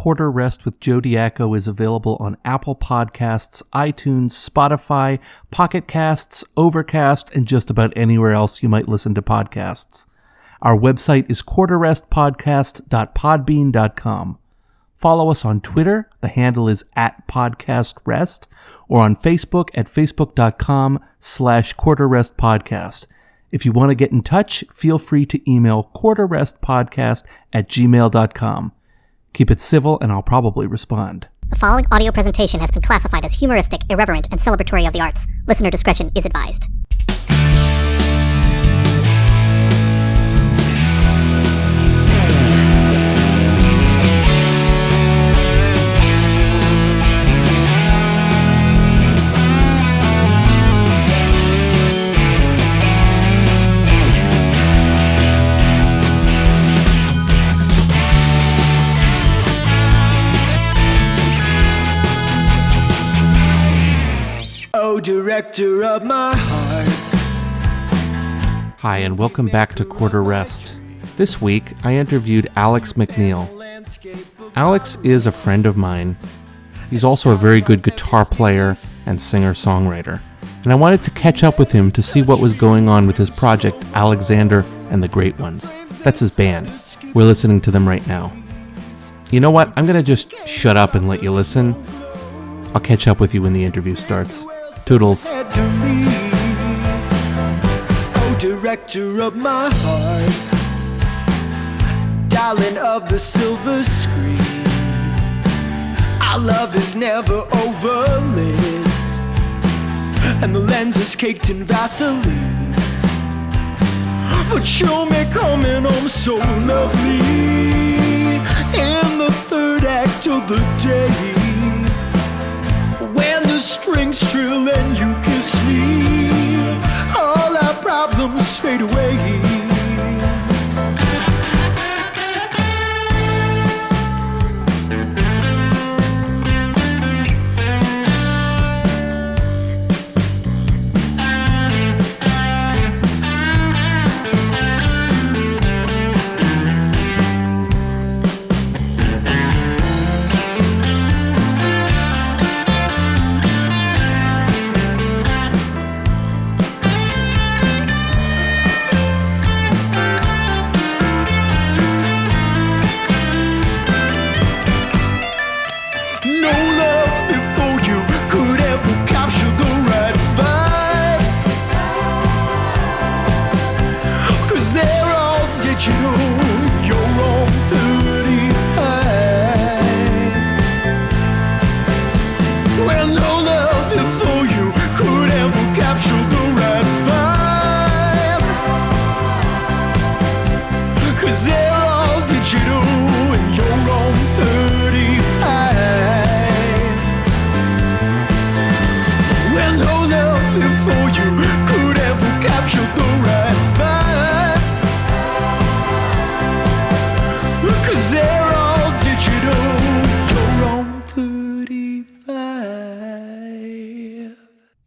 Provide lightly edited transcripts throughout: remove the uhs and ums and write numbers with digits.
Quarter Rest with Joe Diaco is available on Apple Podcasts, iTunes, Spotify, Pocket Casts, Overcast, and just about anywhere else you might listen to podcasts. Our website is quarterrestpodcast.podbean.com. Follow us on Twitter. The handle is @podcastrest, or on Facebook at facebook.com/quarterrestpodcast. If you want to get in touch, feel free to email quarterrestpodcast@gmail.com. Keep it civil and I'll probably respond. The following audio presentation has been classified as humoristic, irreverent, and celebratory of the arts. Listener discretion is advised. Director of my heart. Hi, and welcome back to Quarter Rest. This week, I interviewed Alex MacNeil. Alex is a friend of mine. He's also a very good guitar player and singer-songwriter. And I wanted to catch up with him to see what was going on with his project, Alexander and the Great Ones. That's his band. We're listening to them right now. You know what? I'm going to just shut up and let you listen. I'll catch up with you when the interview starts. Toodles. Oh, director of my heart, darling of the silver screen, our love is never overlit, and the lens is caked in Vaseline. But show me coming home so lovely in the third act of the day, when the strings trill and you kiss me, all our problems fade away.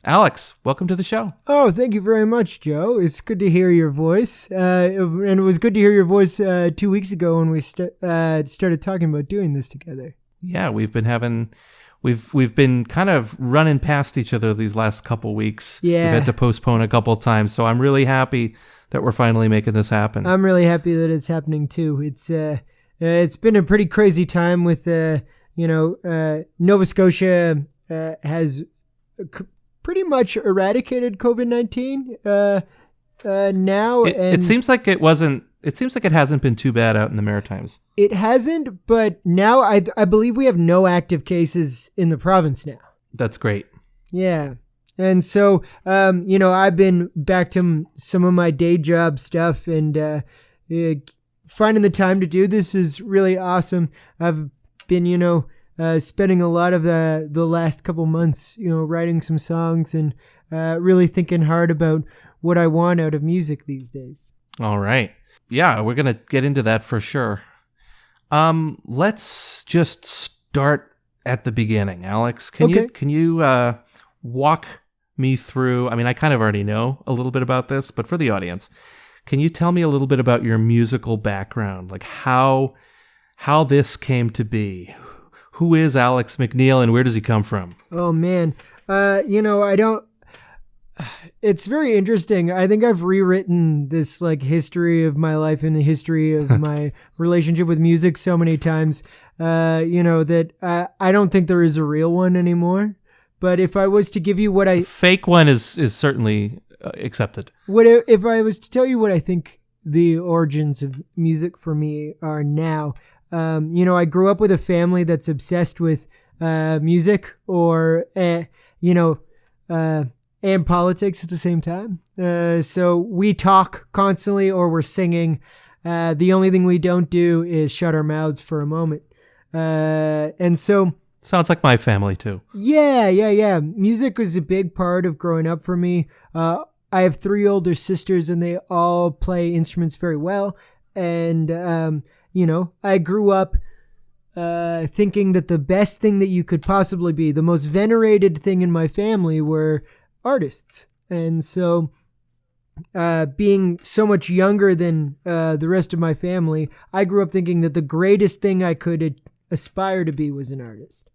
Alex, welcome to the show. Oh, thank you very much, Joe. It's good to hear your voice. And it was good to hear your voice 2 weeks ago when we started talking about doing this together. Yeah, we've been kind of running past each other these last couple weeks. Yeah. We've had to postpone a couple times, so I'm really happy that we're finally making this happen. I'm really happy that it's happening too. It's been a pretty crazy time with Nova Scotia has pretty much eradicated COVID-19 now. It seems like it hasn't been too bad out in the Maritimes. It hasn't, but now I believe we have no active cases in the province now. That's great. Yeah. And so, I've been back to some of my day job stuff, and finding the time to do this is really awesome. I've been, spending a lot of the last couple months, writing some songs and really thinking hard about what I want out of music these days. All right. Yeah, we're going to get into that for sure. Let's just start at the beginning. Alex, can you walk me through, I kind of already know a little bit about this, but for the audience, can you tell me a little bit about your musical background? Like how this came to be? Who is Alex MacNeil and where does he come from? Oh man. I don't. It's very interesting. I think I've rewritten this like history of my life and the history of my relationship with music so many times, that I don't think there is a real one anymore. But if I was to give you what I... Fake one is certainly accepted. If I was to tell you what I think the origins of music for me are now, I grew up with a family that's obsessed with music and politics at the same time. So we talk constantly or we're singing. The only thing we don't do is shut our mouths for a moment. And so... Sounds like my family too. Yeah. Music was a big part of growing up for me. I have 3 older sisters and they all play instruments very well. And, I grew up thinking that the best thing that you could possibly be, the most venerated thing in my family were artists. And so being so much younger than the rest of my family, I grew up thinking that the greatest thing I could aspire to be was an artist.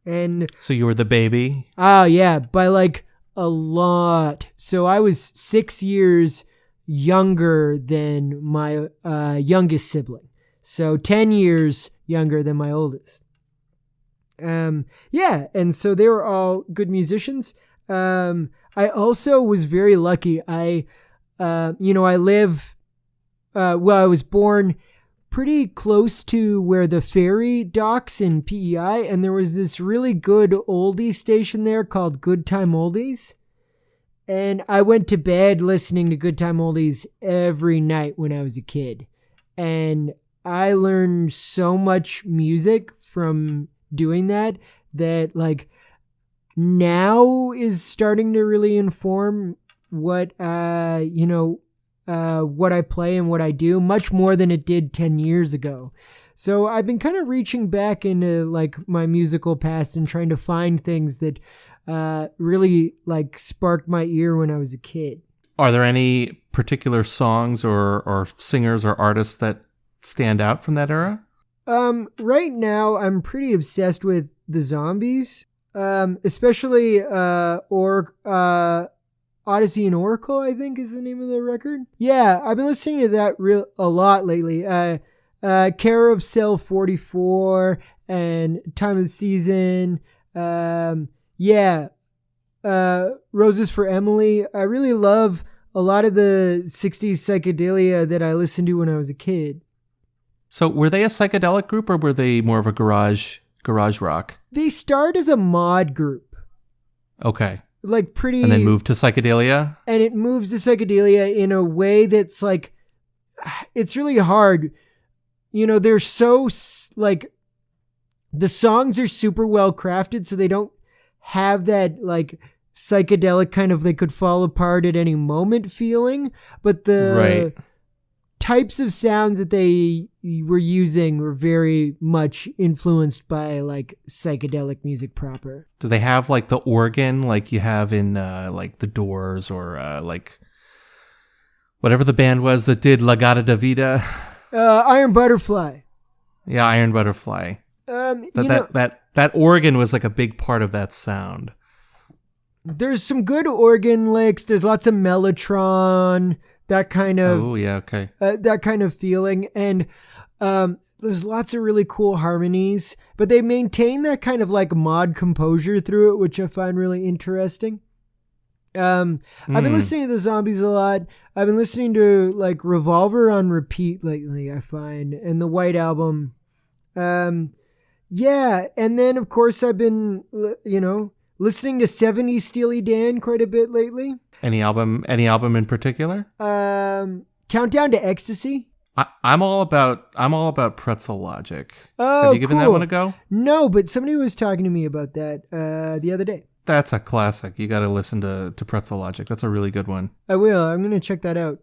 And so you were the baby? Oh yeah, by like a lot. So I was 6 years younger than my youngest sibling. So 10 years younger than my oldest. And so they were all good musicians. I also was very lucky. I was born pretty close to where the ferry docks in PEI, and there was this really good oldie station there called Good Time Oldies. And I went to bed listening to Good Time Oldies every night when I was a kid. And I learned so much music from doing that like now is starting to really inform what what I play and what I do much more than it did 10 years ago. So I've been kind of reaching back into like my musical past and trying to find things that really like sparked my ear when I was a kid. Are there any particular songs or singers or artists that stand out from that era? Right now I'm pretty obsessed with the Zombies, especially Odyssey and Oracle, I think is the name of the record. Yeah, I've been listening to that a lot lately. Care of Cell 44 and Time of Season. Roses for Emily. I really love a lot of the 60s psychedelia that I listened to when I was a kid. So were they a psychedelic group or were they more of a garage rock? They start as a mod group. Okay. Like pretty... And then move to psychedelia? And it moves to psychedelia in a way that's like... It's really hard. They're so... like... The songs are super well crafted, so they don't have that like psychedelic kind of they could fall apart at any moment feeling. But the types of sounds that they were using were very much influenced by like psychedelic music proper. Do they have like the organ like you have in like the Doors or like whatever the band was that did La Gata da Vida? Iron Butterfly. Yeah, Iron Butterfly. That organ was like a big part of that sound. There's some good organ licks. There's lots of mellotron. That kind of... Oh, yeah, okay. That kind of feeling. And there's lots of really cool harmonies. But they maintain that kind of like mod composure through it, which I find really interesting. I've been listening to the Zombies a lot. I've been listening to like Revolver on repeat lately, I find. And the White Album. Yeah. And then, of course, I've been, listening to 70s Steely Dan quite a bit lately. Any album in particular? Countdown to Ecstasy. I'm all about Pretzel Logic. Oh, have you given that one a go? No, but somebody was talking to me about that the other day. That's a classic. You got to listen to Pretzel Logic. That's a really good one. I will. I'm going to check that out.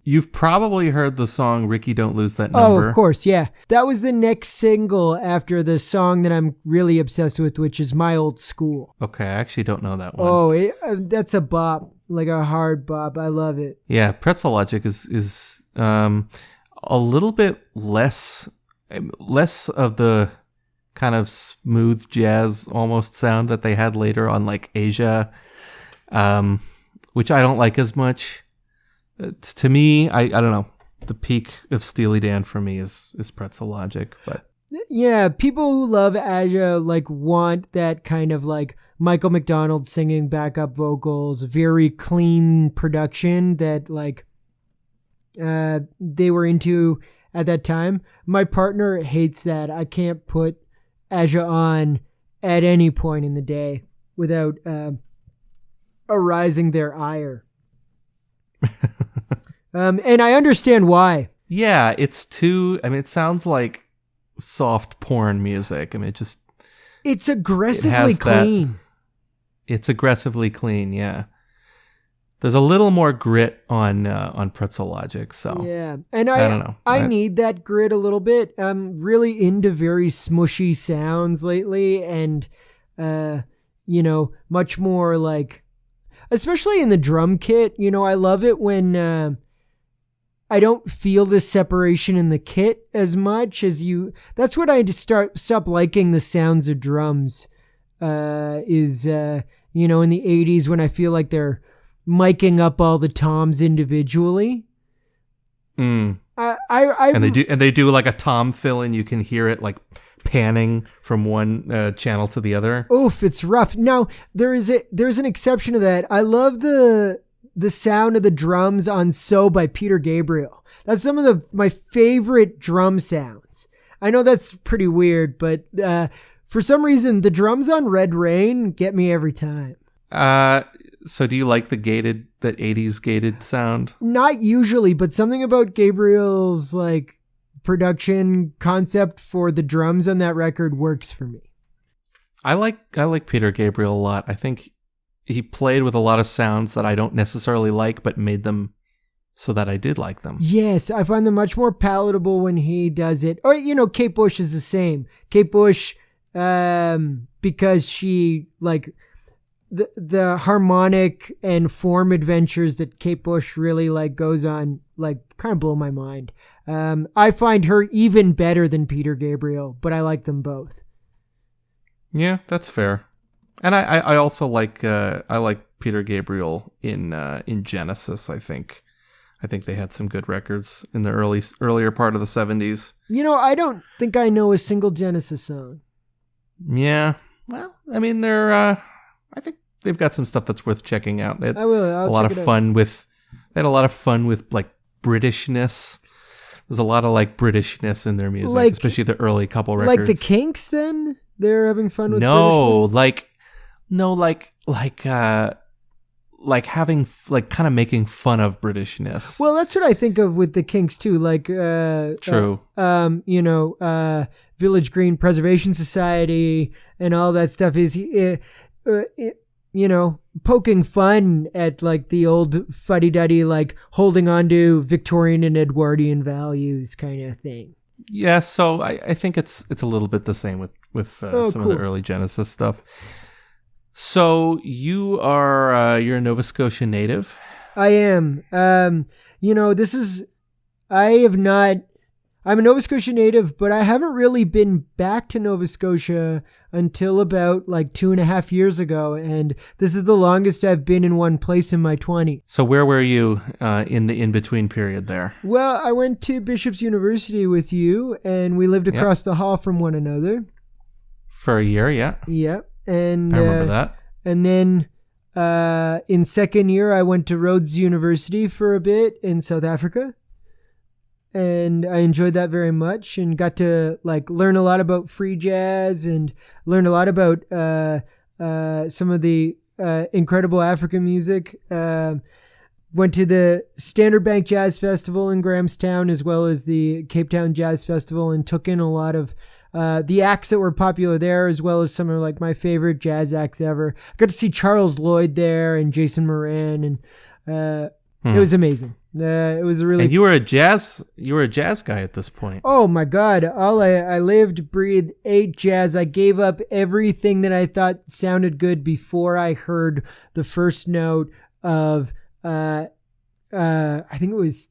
You've probably heard the song Ricky Don't Lose That Number. Oh, of course, yeah. That was the next single after the song that I'm really obsessed with, which is My Old School. Okay, I actually don't know that one. Oh, that's a bop, like a hard bop. I love it. Yeah, Pretzel Logic is a little bit less of the kind of smooth jazz almost sound that they had later on like Asia, which I don't like as much. To me, I don't know. The peak of Steely Dan for me is Pretzel Logic, but yeah, people who love Aja like want that kind of like Michael McDonald singing backup vocals, very clean production that like they were into at that time. My partner hates that. I can't put Aja on at any point in the day without arising their ire. And I understand why. Yeah, it's too, I mean, it sounds like soft porn music. I mean, it's aggressively clean. It's aggressively clean, yeah. There's a little more grit on Pretzel Logic, so yeah. And I don't know. I need that grit a little bit. I'm really into very smushy sounds lately, and much more like, especially in the drum kit. I love it when I don't feel this separation in the kit as much as you. That's what I just stop liking the sounds of drums. Is in the 80s when I feel like they're miking up all the toms individually. And they do like a tom fill in. You can hear it like panning from one channel to the other. Oof, it's rough. Now there's an exception to that. I love the sound of the drums on So by Peter Gabriel. That's some of my favorite drum sounds. I know that's pretty weird, but for some reason the drums on Red Rain get me every time. So do you like that 80s gated sound? Not usually, but something about Gabriel's like production concept for the drums on that record works for me. I like Peter Gabriel a lot. I think he played with a lot of sounds that I don't necessarily like, but made them so that I did like them. Yes, I find them much more palatable when he does it. Or, Kate Bush is the same. Kate Bush, because she like the harmonic and form adventures that Kate Bush really like goes on, like kind of blow my mind. I find her even better than Peter Gabriel, but I like them both. Yeah, that's fair. And I also like Peter Gabriel in Genesis. I think they had some good records in the earlier part of the 70s. I don't think I know a single Genesis song. Yeah, well, I mean I think they've got some stuff that's worth checking out. They had a lot of fun with like Britishness. There's a lot of like Britishness in their music, especially the early couple records. Like the Kinks, then they're having fun with Britishness? Like having like kind of making fun of Britishness. Well, that's what I think of with the Kinks too. Like true. Village Green Preservation Society and all that stuff is poking fun at like the old fuddy-duddy, like holding on to Victorian and Edwardian values kind of thing. Yeah, so I think it's a little bit the same with some of the early Genesis stuff. So you're a Nova Scotia native? I am. I'm a Nova Scotia native, but I haven't really been back to Nova Scotia until about like 2.5 years ago. And this is the longest I've been in one place in my 20s. So where were you in the in-between period there? Well, I went to Bishop's University with you, and we lived across the hall from one another. For a year, yeah. Yep. And I remember that. And then in second year, I went to Rhodes University for a bit in South Africa. And I enjoyed that very much and got to like learn a lot about free jazz and learn a lot about some of the incredible African music. Went to the Standard Bank Jazz Festival in Grahamstown as well as the Cape Town Jazz Festival and took in a lot of the acts that were popular there as well as some of like my favorite jazz acts ever. I got to see Charles Lloyd there and Jason Moran and it was amazing. It was a really. And you were a jazz guy at this point. Oh my God! I lived, breathed, ate jazz. I gave up everything that I thought sounded good before I heard the first note of. I think it was.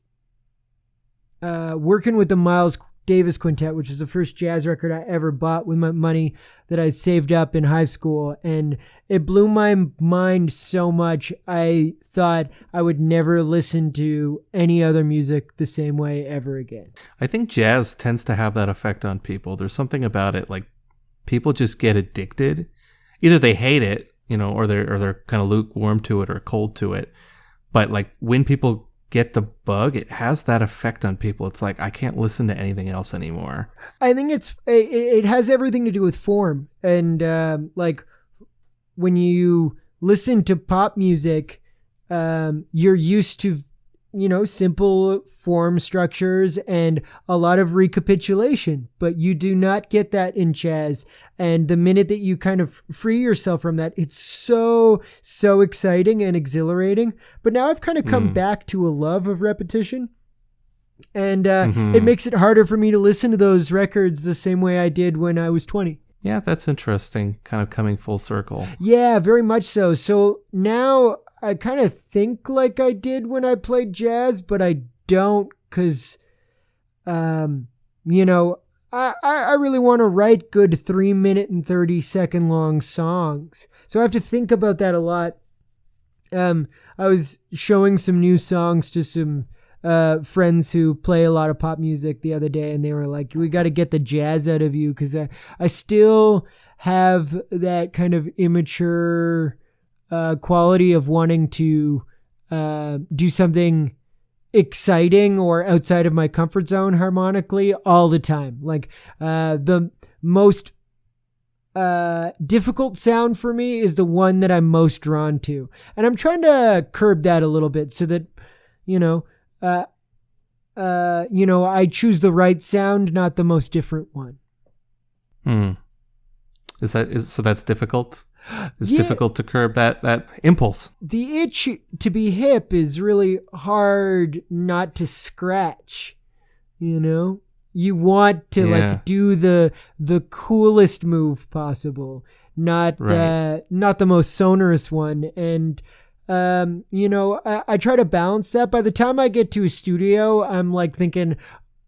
Working with the Miles Davis Quintet, which was the first jazz record I ever bought with my money that I saved up in high school. And it blew my mind so much. I thought I would never listen to any other music the same way ever again. I think jazz tends to have that effect on people. There's something about it, like people just get addicted. Either they hate it, or they're kind of lukewarm to it or cold to it. But like when people get the bug, it has that effect on people. It's like, I can't listen to anything else anymore. I think it has everything to do with form. And like when you listen to pop music, you're used to, simple form structures and a lot of recapitulation, but you do not get that in jazz. And the minute that you kind of free yourself from that, it's so exciting and exhilarating. But now I've kind of come back to a love of repetition. And it makes it harder for me to listen to those records the same way I did when I was 20. Yeah, that's interesting. Kind of coming full circle. Yeah, very much so. So now I kind of think like I did when I played jazz, but I don't, because, I really want to write good 3-minute and 30-second long songs. So I have to think about that a lot. I was showing some new songs to some friends who play a lot of pop music the other day, and they were like, we got to get the jazz out of you, because I still have that kind of immature quality of wanting to do something exciting or outside of my comfort zone harmonically all the time. Like the most difficult sound for me is the one that I'm most drawn to. And I'm trying to curb that a little bit so that, I choose the right sound, not the most different one. So that's difficult? It's difficult to curb that impulse. The itch to be hip is really hard not to scratch, You want to like do the coolest move possible, not the most sonorous one. And I try to balance that. By the time I get to a studio, I'm like thinking,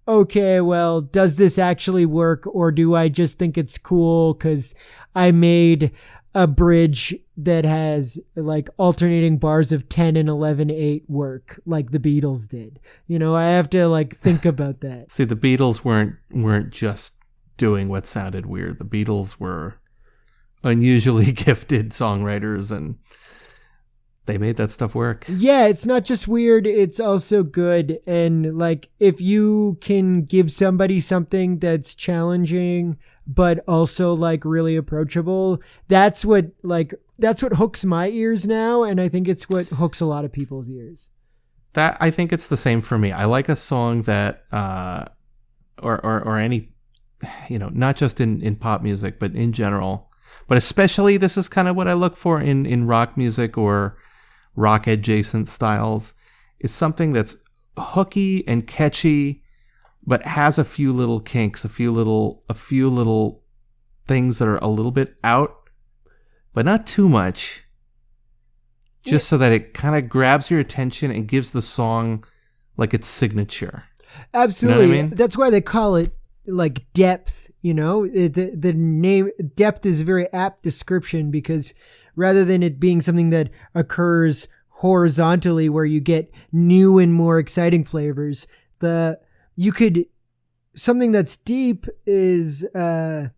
okay, well, does this actually work, or do I just think it's cool because I made a bridge that has like alternating bars of 10 and 11/8 work like the Beatles did? I have to like think about that. See, the Beatles weren't just doing what sounded weird. The Beatles were unusually gifted songwriters, and they made that stuff work. Yeah, it's not just weird, it's also good. And like, if you can give somebody something that's challenging but also like really approachable, that's what hooks my ears now, and I think it's what hooks a lot of people's ears. That, I think it's the same for me. I like a song that or any, not just in pop music, but in general, but especially this is kind of what I look for in rock music or rock adjacent styles, is something that's hooky and catchy, but has a few little kinks, a few little things that are a little bit out, but not too much, just so that it kind of grabs your attention and gives the song like its signature. Absolutely. You know what I mean? That's why they call it like depth, the name depth is a very apt description, because rather than it being something that occurs horizontally where you get new and more exciting flavors, something that's deep is, can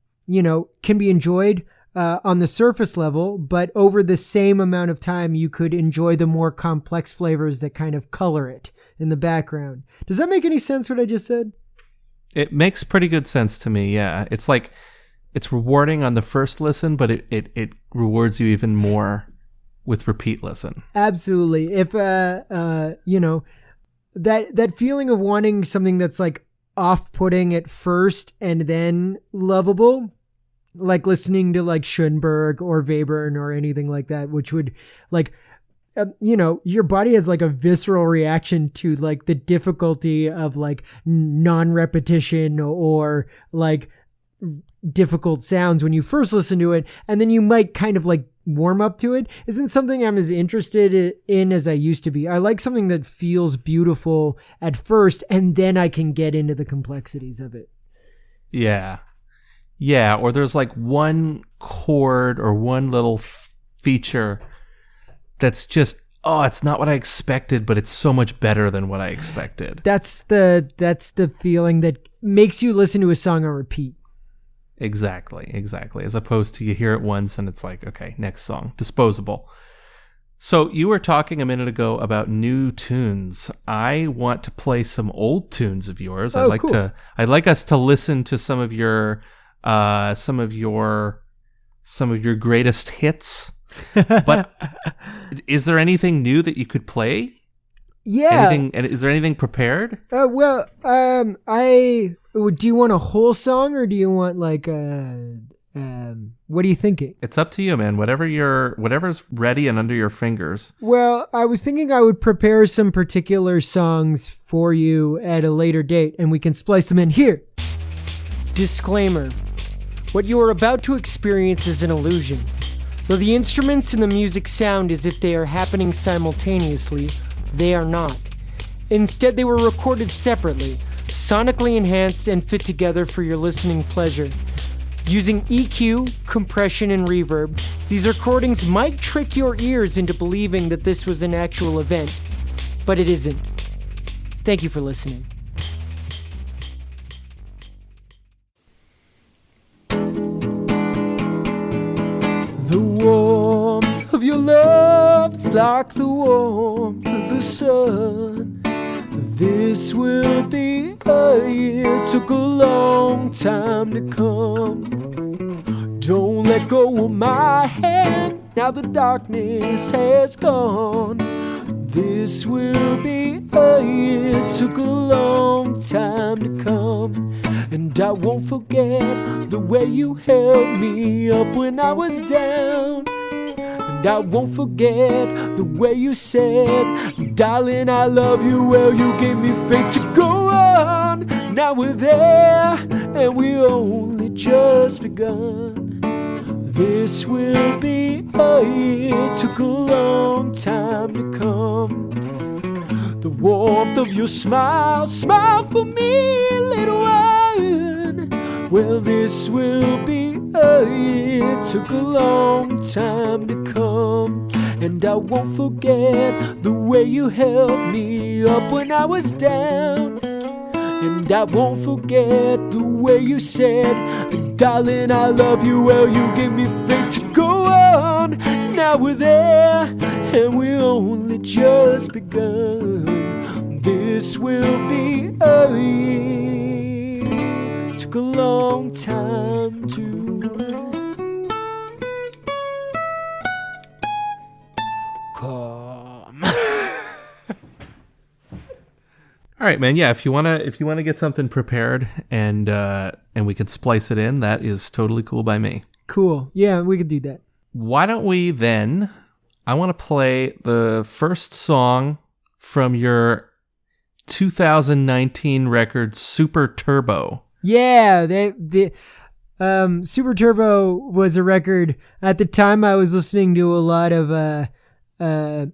be enjoyed on the surface level, but over the same amount of time, you could enjoy the more complex flavors that kind of color it in the background. Does that make any sense, what I just said? It makes pretty good sense to me, yeah. It's like, it's rewarding on the first listen, but it rewards you even more with repeat listen. Absolutely. If, that feeling of wanting something that's like off-putting at first and then lovable, like listening to like Schoenberg or Webern or anything like that, which would like, your body has like a visceral reaction to like the difficulty of like non-repetition or like difficult sounds when you first listen to it. And then you might kind of like, warm up to it isn't something I'm as interested in as I used to be. I like something that feels beautiful at first, and then I can get into the complexities of it. Yeah. Yeah, or there's like one chord or one little feature that's just, oh, it's not what I expected, but it's so much better than what I expected. That's the feeling that makes you listen to a song on repeat. Exactly. As opposed to you hear it once and it's like, okay, next song, disposable. So you were talking a minute ago about new tunes. I want to play some old tunes of yours. Oh, cool. I'd like us to listen to some of your greatest hits. But is there anything new that you could play? Yeah. Is there anything prepared? Do you want a whole song or do you want like what are you thinking? It's up to you, man. Whatever's ready and under your fingers. Well, I was thinking I would prepare some particular songs for you at a later date and we can splice them in here. Disclaimer. What you are about to experience is an illusion. Though the instruments and the music sound as if they are happening simultaneously, they are not. Instead, they were recorded separately, sonically enhanced and fit together for your listening pleasure. Using EQ, compression, and reverb, these recordings might trick your ears into believing that this was an actual event, but it isn't. Thank you for listening. The warmth of your love is like the warmth of the sun. This will be a year, took a long time to come. Don't let go of my hand, now the darkness has gone. This will be a year, took a long time to come. And I won't forget the way you held me up when I was down. And I won't forget the way you said, darling, I love you. Well, you gave me faith to go on. Now we're there, and we only just begun. This will be a year, took a long time to come. The warmth of your smile, smile for me, little one. Well, this will be a year, took a long time to come. And I won't forget the way you held me up when I was down. And I won't forget the way you said, darling, I love you. Well, you gave me faith to go on. Now we're there, and we only just begun. This will be a year, took a long time to come. All right, man. Yeah, if you wanna get something prepared and we can splice it in, that is totally cool by me. Cool. Yeah, we could do that. Why don't we then? I want to play the first song from your 2019 record, Super Turbo. Yeah, the Super Turbo was a record. At the time, I was listening to a lot of early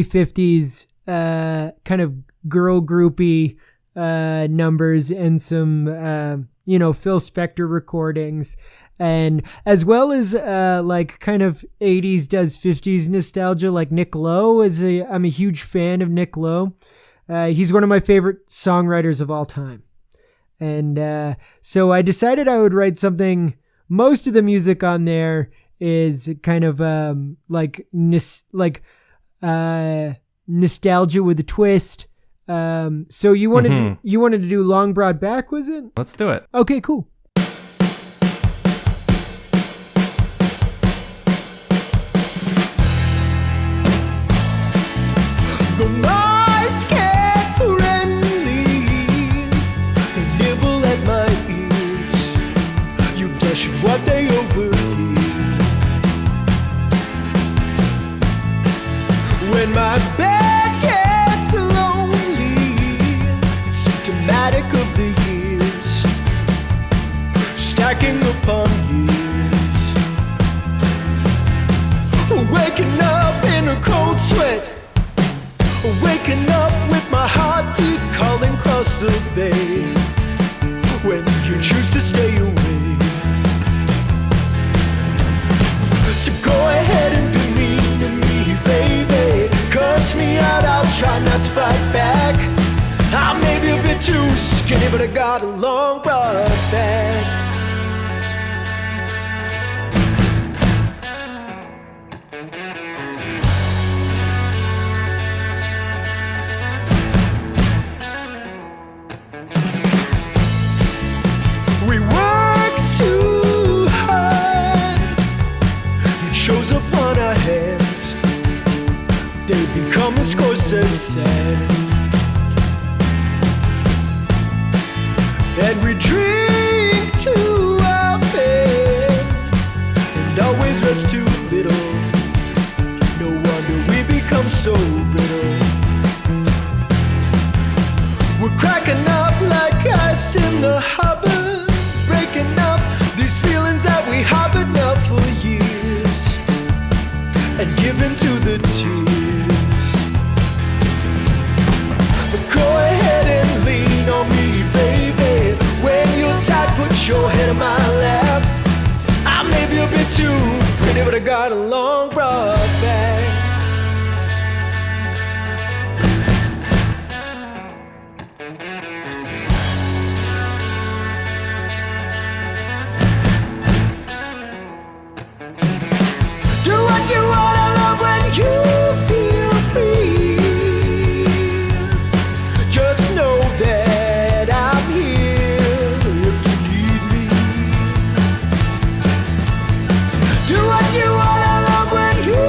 50s kind of girl groupie numbers and some Phil Spector recordings, and as well as like kind of 80s does 50s nostalgia, like Nick Lowe. I'm a huge fan of Nick Lowe. He's one of my favorite songwriters of all time. And so I decided I would write something. Most of the music on there is kind of nostalgia with a twist. So you wanted to do Long Broad Back, was it? Let's do it. Okay, cool. The mice get friendly, they nibble at my ears. You blush at what they overhear. When my bed gets lonely, it's symptomatic of the years, stacking upon years. waking up in a cold sweat, waking up with my heartbeat calling across the bay. When you choose to stay away, so go ahead and be mean to me, baby. Cuss me out, I'll try not to fight back. I may be a bit too skinny, but I got a long broad back. We work too hard, it shows up on our heads. They become a Scotia sad. And we drink too often and always rest too little. No wonder we become so brittle. We're cracking up like ice in the harbor, breaking up these feelings that we harbored now for years, and giving to the tears. But go ahead and lean on me, baby. When you're tired, put your head in my lap. I may be a bit too pretty, but I got a long broad back. Do what you want, I love when you feel free. Just know that I'm here if you need me. Do what you want, I love when you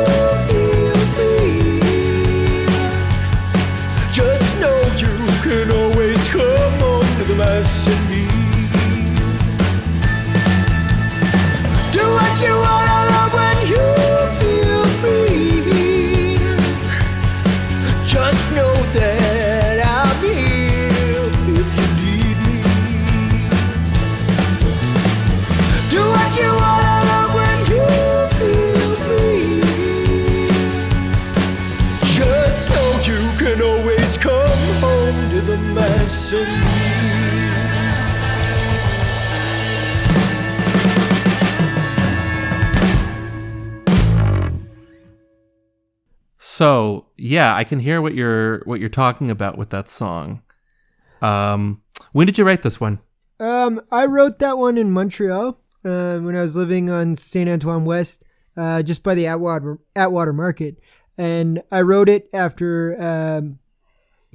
feel free. Just know you can always come home to the mess in me. Do what you want, I love when you feel free. Just know that I'm here if you need me. Do what you want, I love when you feel free. Just know you can always come home to the mess in me. So yeah, I can hear what you're talking about with that song. When did you write this one? I wrote that one in Montreal when I was living on St. Antoine West, just by the Atwater Market. And I wrote it after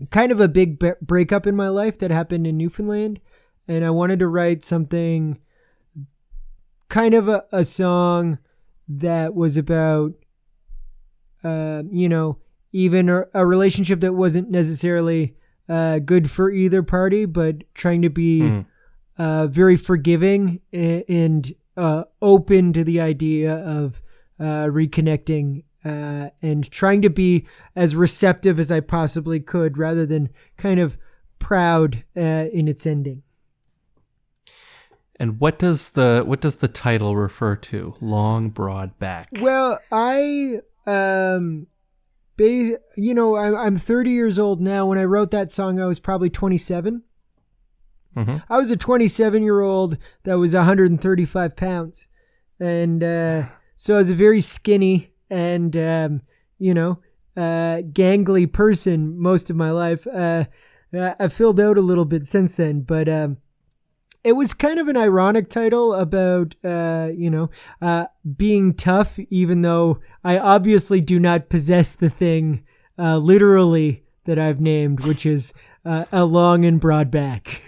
kind of a big breakup in my life that happened in Newfoundland. And I wanted to write something, kind of a song that was about, even a relationship that wasn't necessarily good for either party, but trying to be very forgiving and open to the idea of reconnecting and trying to be as receptive as I possibly could rather than kind of proud in its ending. And what does the title refer to? Long broad back. Well, I'm 30 years old now. When I wrote that song, I was probably 27. Mm-hmm. I was a 27-year-old that was 135 pounds. And so I was a very skinny and, gangly person most of my life. I filled out a little bit since then, but it was kind of an ironic title about, being tough, even though I obviously do not possess the thing literally that I've named, which is a long and broad back.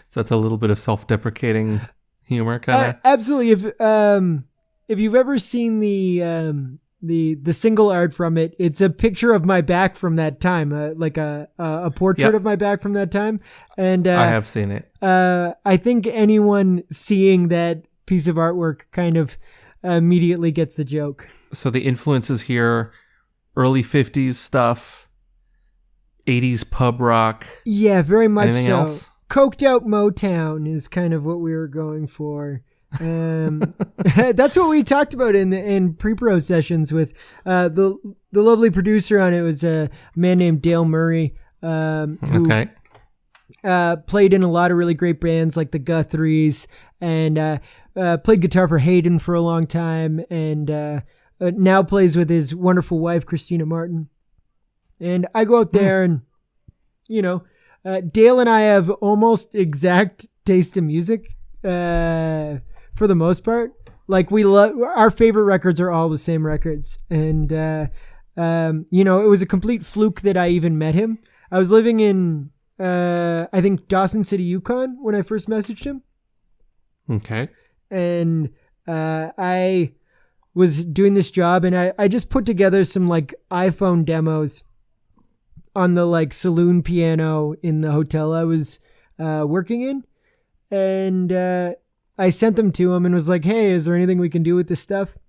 So it's a little bit of self-deprecating humor, kind of. Absolutely. If you've ever seen the single art from it, it's a picture of my back from that time, like a portrait of my back from that time. And I have seen it. I think anyone seeing that piece of artwork kind of immediately gets the joke. So the influences here, early 50s stuff, 80s pub rock. Yeah, very much Anything so. else? Coked out Motown is kind of what we were going for. That's what we talked about in pre-pro sessions with the lovely producer on it was a man named Dale Murray, who played in a lot of really great bands like the Guthries, and played guitar for Hayden for a long time, and now plays with his wonderful wife Christina Martin. And I go out there, and Dale and I have almost exact taste in music. For the most part, like our favorite records are all the same records. And, it was a complete fluke that I even met him. I was living in, I think Dawson City, Yukon when I first messaged him. Okay. And, I was doing this job, and I just put together some like iPhone demos on the like saloon piano in the hotel I was, working in. And, I sent them to him and was like, hey, is there anything we can do with this stuff?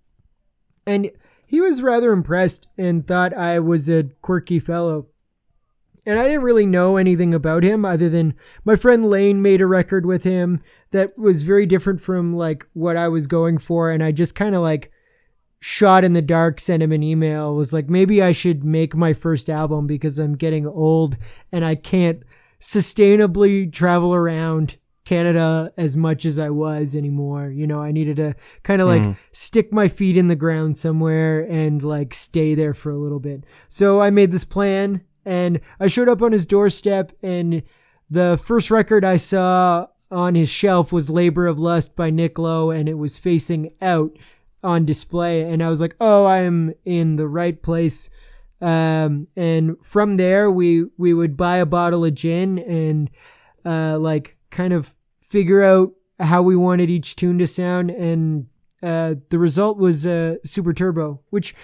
And he was rather impressed and thought I was a quirky fellow. And I didn't really know anything about him other than my friend Lane made a record with him that was very different from like what I was going for. And I just kind of like shot in the dark, sent him an email, was like, maybe I should make my first album because I'm getting old and I can't sustainably travel around Canada as much as I was anymore. I needed to kind of like stick my feet in the ground somewhere and like stay there for a little bit. So I made this plan and I showed up on his doorstep, and the first record I saw on his shelf was Labor of Lust by Nick Lowe, and it was facing out on display. And I was like, oh, I am in the right place. And from there we would buy a bottle of gin and like kind of figure out how we wanted each tune to sound, and the result was Super Turbo, which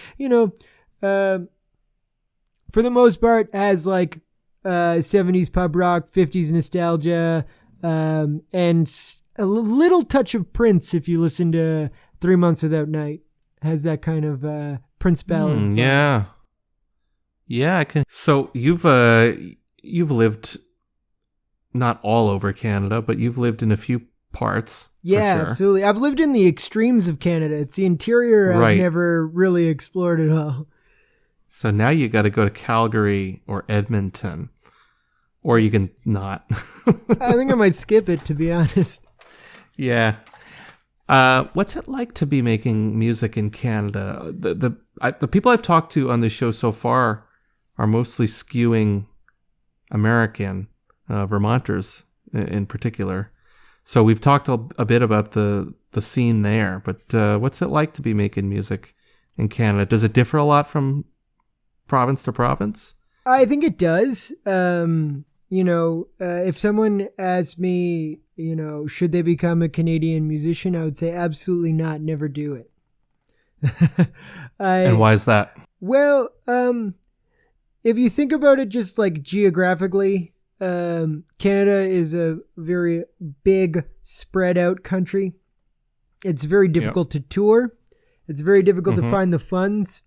for the most part has like 70s pub rock, 50s nostalgia, and a little touch of Prince. If you listen to 3 Months Without Night, has that kind of Prince ballad. I can. So you've lived not all over Canada, but you've lived in a few parts. Yeah, sure. Absolutely. I've lived in the extremes of Canada. It's the interior I've never really explored at all. So now you got to go to Calgary or Edmonton, or you can not. I think I might skip it, to be honest. Yeah. What's it like to be making music in Canada? The people I've talked to on this show so far are mostly skewing American. Vermonters in particular. So we've talked a bit about the scene there, but what's it like to be making music in Canada? Does it differ a lot from province to province? I think it does. If someone asked me, should they become a Canadian musician, I would say absolutely not, never do it. And why is that? Well, if you think about it just like geographically, Canada is a very big spread out country. It's very difficult to tour. It's very difficult to find the funds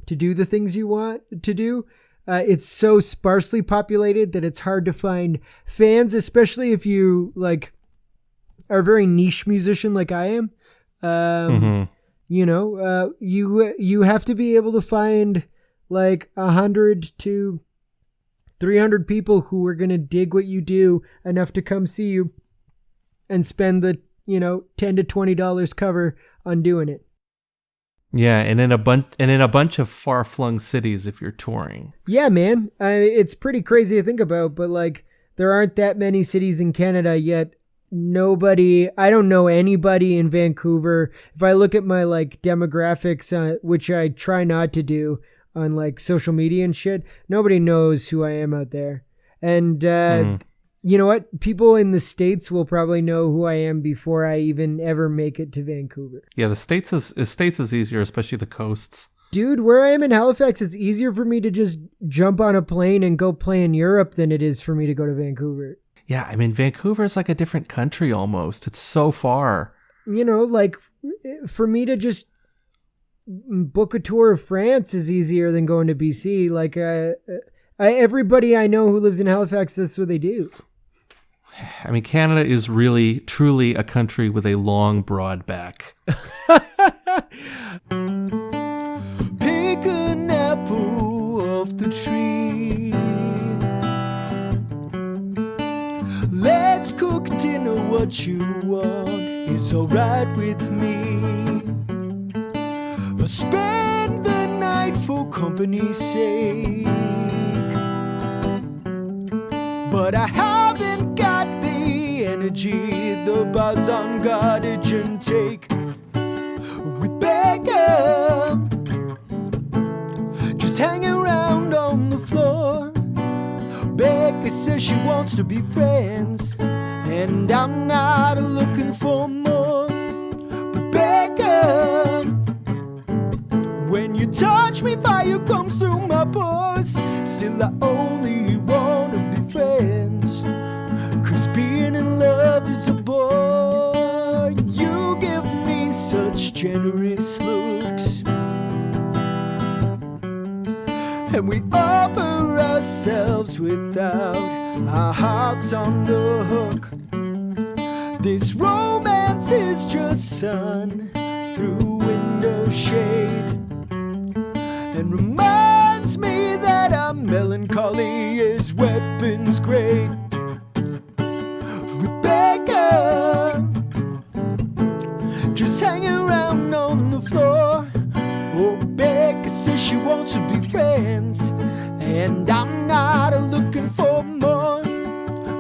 to do the things you want to do. It's so sparsely populated that it's hard to find fans, especially if you like are a very niche musician like I am. You have to be able to find like 100 to 300 people who are going to dig what you do enough to come see you and spend the, $10 to $20 cover on doing it. Yeah, and in a bunch of far-flung cities if you're touring. Yeah, man. It's pretty crazy to think about, but like there aren't that many cities in Canada yet. I don't know anybody in Vancouver. If I look at my like demographics, which I try not to do, on like social media and shit, nobody knows who I am out there. And you know what? People in the States will probably know who I am before I even ever make it to Vancouver. Yeah, the States is easier, especially the coasts. Dude, where I am in Halifax, it's easier for me to just jump on a plane and go play in Europe than it is for me to go to Vancouver. Yeah, I mean, Vancouver is like a different country almost. It's so far. Like for me to just book a tour of France is easier than going to BC. Like everybody I know who lives in Halifax, that's what they do. I mean, Canada is really, truly a country with a long, broad back. Pick an apple off the tree. Let's cook dinner, what you want is alright with me. I'll spend the night for company's sake, but I haven't got the energy, the buzz on cottage and take. We beg her, just hang around on the floor. Becca says she wants to be friends, and I'm not looking for more. But Becca, when you touch me, fire comes through my pores. Still I only wanna be friends, 'cause being in love is a bore. You give me such generous looks, and we offer ourselves without our hearts on the hook. This romance is just sun through window shade, and reminds me that our melancholy is weapons grade. Rebecca, just hang around on the floor. Oh, Becca says she wants to be friends, and I'm not looking for more.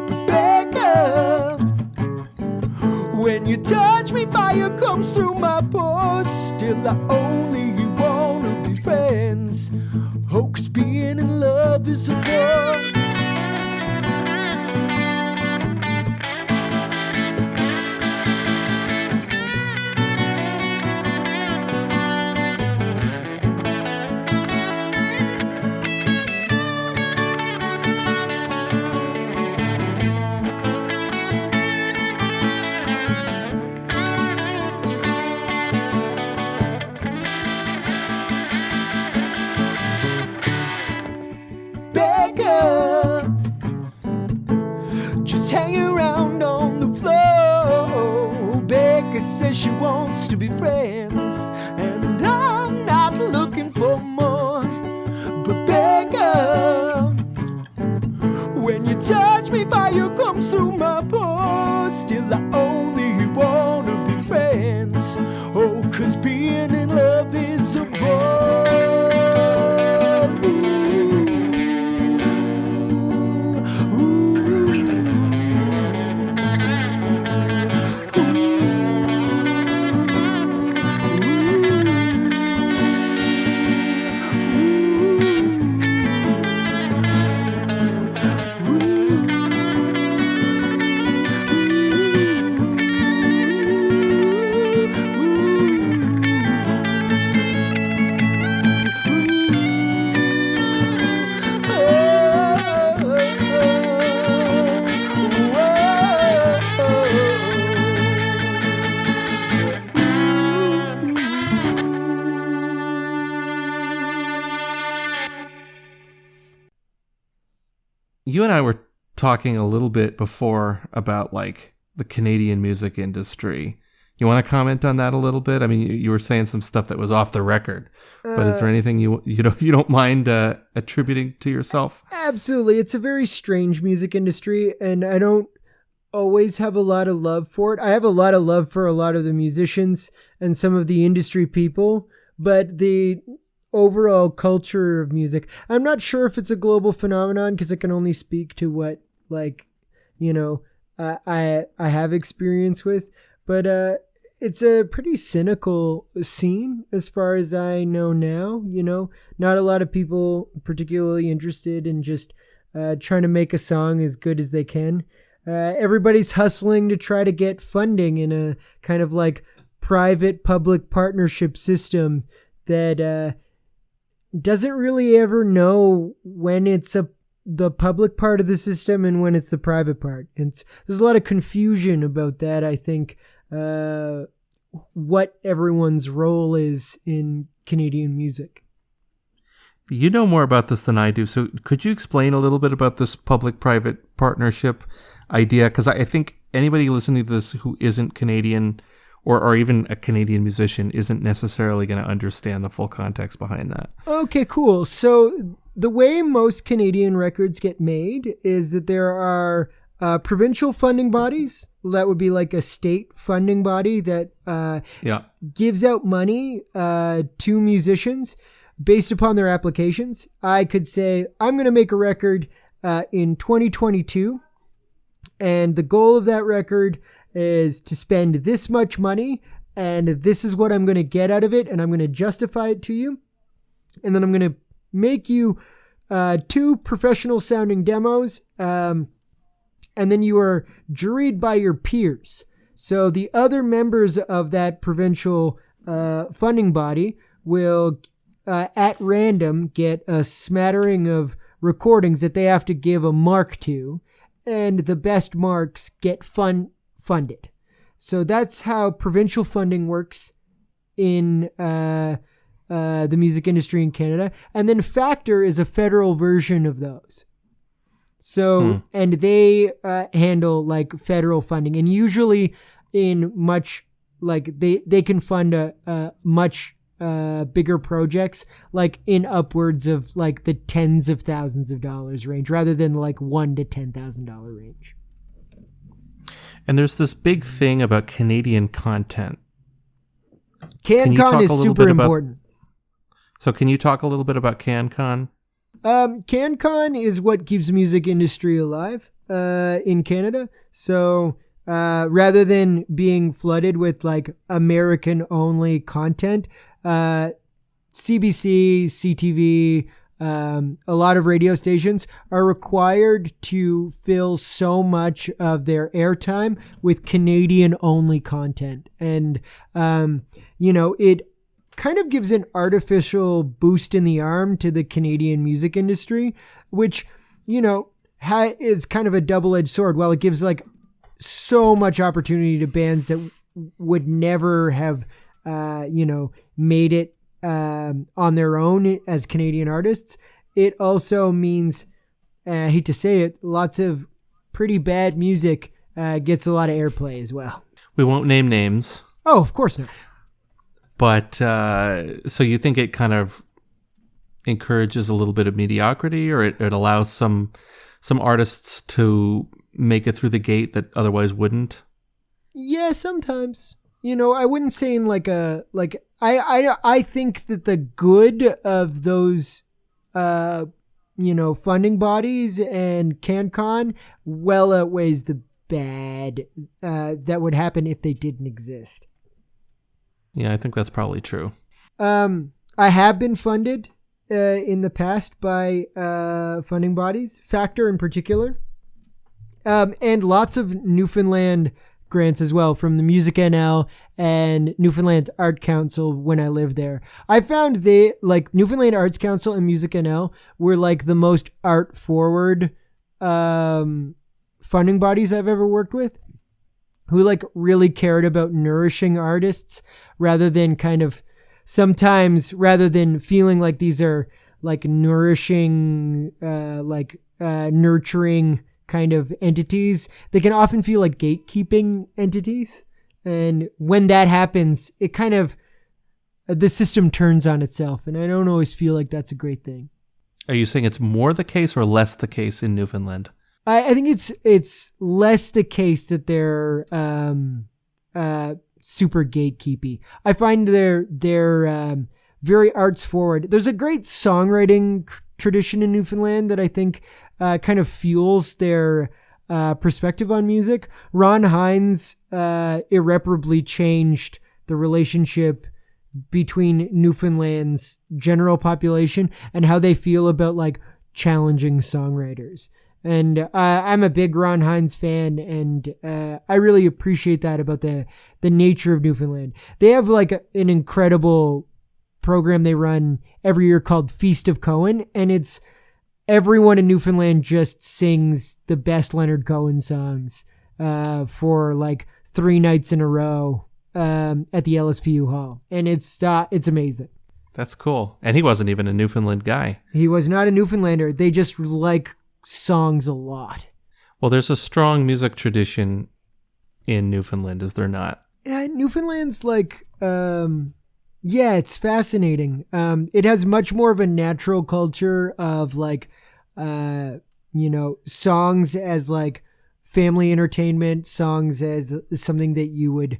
Rebecca, when you touch me, fire comes through my pores. Still I only wanna be friends. Oh, 'cause being in love is a bore. Just hang around on the floor. Becca says she wants to be friends, and I'm not looking for more. But Becca, when you touch me, fire comes through my pores. Still I only wanna be friends. Oh, 'cause being in love is a bore. You and I were talking a little bit before about like the Canadian music industry. You want to comment on that a little bit? I mean, you were saying some stuff that was off the record, but is there anything you don't mind attributing to yourself? Absolutely. It's a very strange music industry, and I don't always have a lot of love for it. I have a lot of love for a lot of the musicians and some of the industry people, but the overall culture of music, I'm not sure if it's a global phenomenon, because I can only speak to what, like, you know, I have experience with, but it's a pretty cynical scene as far as I know now. You know, not a lot of people particularly interested in just trying to make a song as good as they can. Everybody's hustling to try to get funding in a kind of like private public partnership system that doesn't really ever know when it's the public part of the system and when it's the private part. And there's a lot of confusion about that, I think, what everyone's role is in Canadian music. You know more about this than I do, so could you explain a little bit about this public-private partnership? idea, because I think anybody listening to this who isn't Canadian or even a Canadian musician isn't necessarily going to understand the full context behind that. Okay, cool. So the way most Canadian records get made is that there are provincial funding bodies. That would be like a state funding body that gives out money to musicians based upon their applications. I could say, I'm going to make a record in 2022, and the goal of that record is to spend this much money, and this is what I'm going to get out of it, and I'm going to justify it to you. And then I'm going to make you 2 professional sounding demos, and then you are juried by your peers. So the other members of that provincial funding body will, at random, get a smattering of recordings that they have to give a mark to, and the best marks get funded. So that's how provincial funding works in the music industry in Canada. And then Factor is a federal version of those. So, and they handle like federal funding, and usually in much, like they can fund a much bigger projects, like in upwards of like the tens of thousands of dollars range, rather than like $1,000 to $10,000 range. And there's this big thing about Canadian content. CanCon is super important. So can you talk a little bit about CanCon? CanCon is what keeps the music industry alive in Canada. So rather than being flooded with like American only content, CBC, CTV, a lot of radio stations are required to fill so much of their airtime with Canadian only content. And, it kind of gives an artificial boost in the arm to the Canadian music industry, which, is kind of a double-edged sword. While it gives like so much opportunity to bands that would never have, made it on their own as Canadian artists, it also means, I hate to say it, lots of pretty bad music gets a lot of airplay as well. We won't name names. Oh, of course not. But so you think it kind of encourages a little bit of mediocrity, or it allows some artists to make it through the gate that otherwise wouldn't? Yeah, sometimes. I wouldn't say in I think that the good of those funding bodies and CanCon well outweighs the bad that would happen if they didn't exist. Yeah, I think that's probably true. I have been funded in the past by funding bodies, Factor in particular, and lots of Newfoundland grants as well from the Music NL and Newfoundland Art Council when I lived there. I found Newfoundland Arts Council and Music NL were like the most art forward funding bodies I've ever worked with, who like really cared about nourishing artists rather than rather than feeling like these are like nourishing, nurturing kind of entities. They can often feel like gatekeeping entities. And when that happens, it kind of, the system turns on itself. And I don't always feel like that's a great thing. Are you saying it's more the case or less the case in Newfoundland? I think it's less the case that they're super gatekeepy. I find they're very arts forward. There's a great songwriting tradition in Newfoundland that I think kind of fuels their perspective on music. Ron Hines irreparably changed the relationship between Newfoundland's general population and how they feel about like challenging songwriters. And I'm a big Ron Hines fan, and I really appreciate that about the nature of Newfoundland. They have like an incredible program they run every year called Feast of Cohen, and it's everyone in Newfoundland just sings the best Leonard Cohen songs for like 3 nights in a row at the LSPU Hall, and it's amazing. That's cool. And he wasn't even a Newfoundland guy. He was not a Newfoundlander. They just like songs a lot. Well, there's a strong music tradition in Newfoundland, is there not? Yeah, Newfoundland's like, yeah, it's fascinating. It has much more of a natural culture of like, songs as like family entertainment, songs as something that you would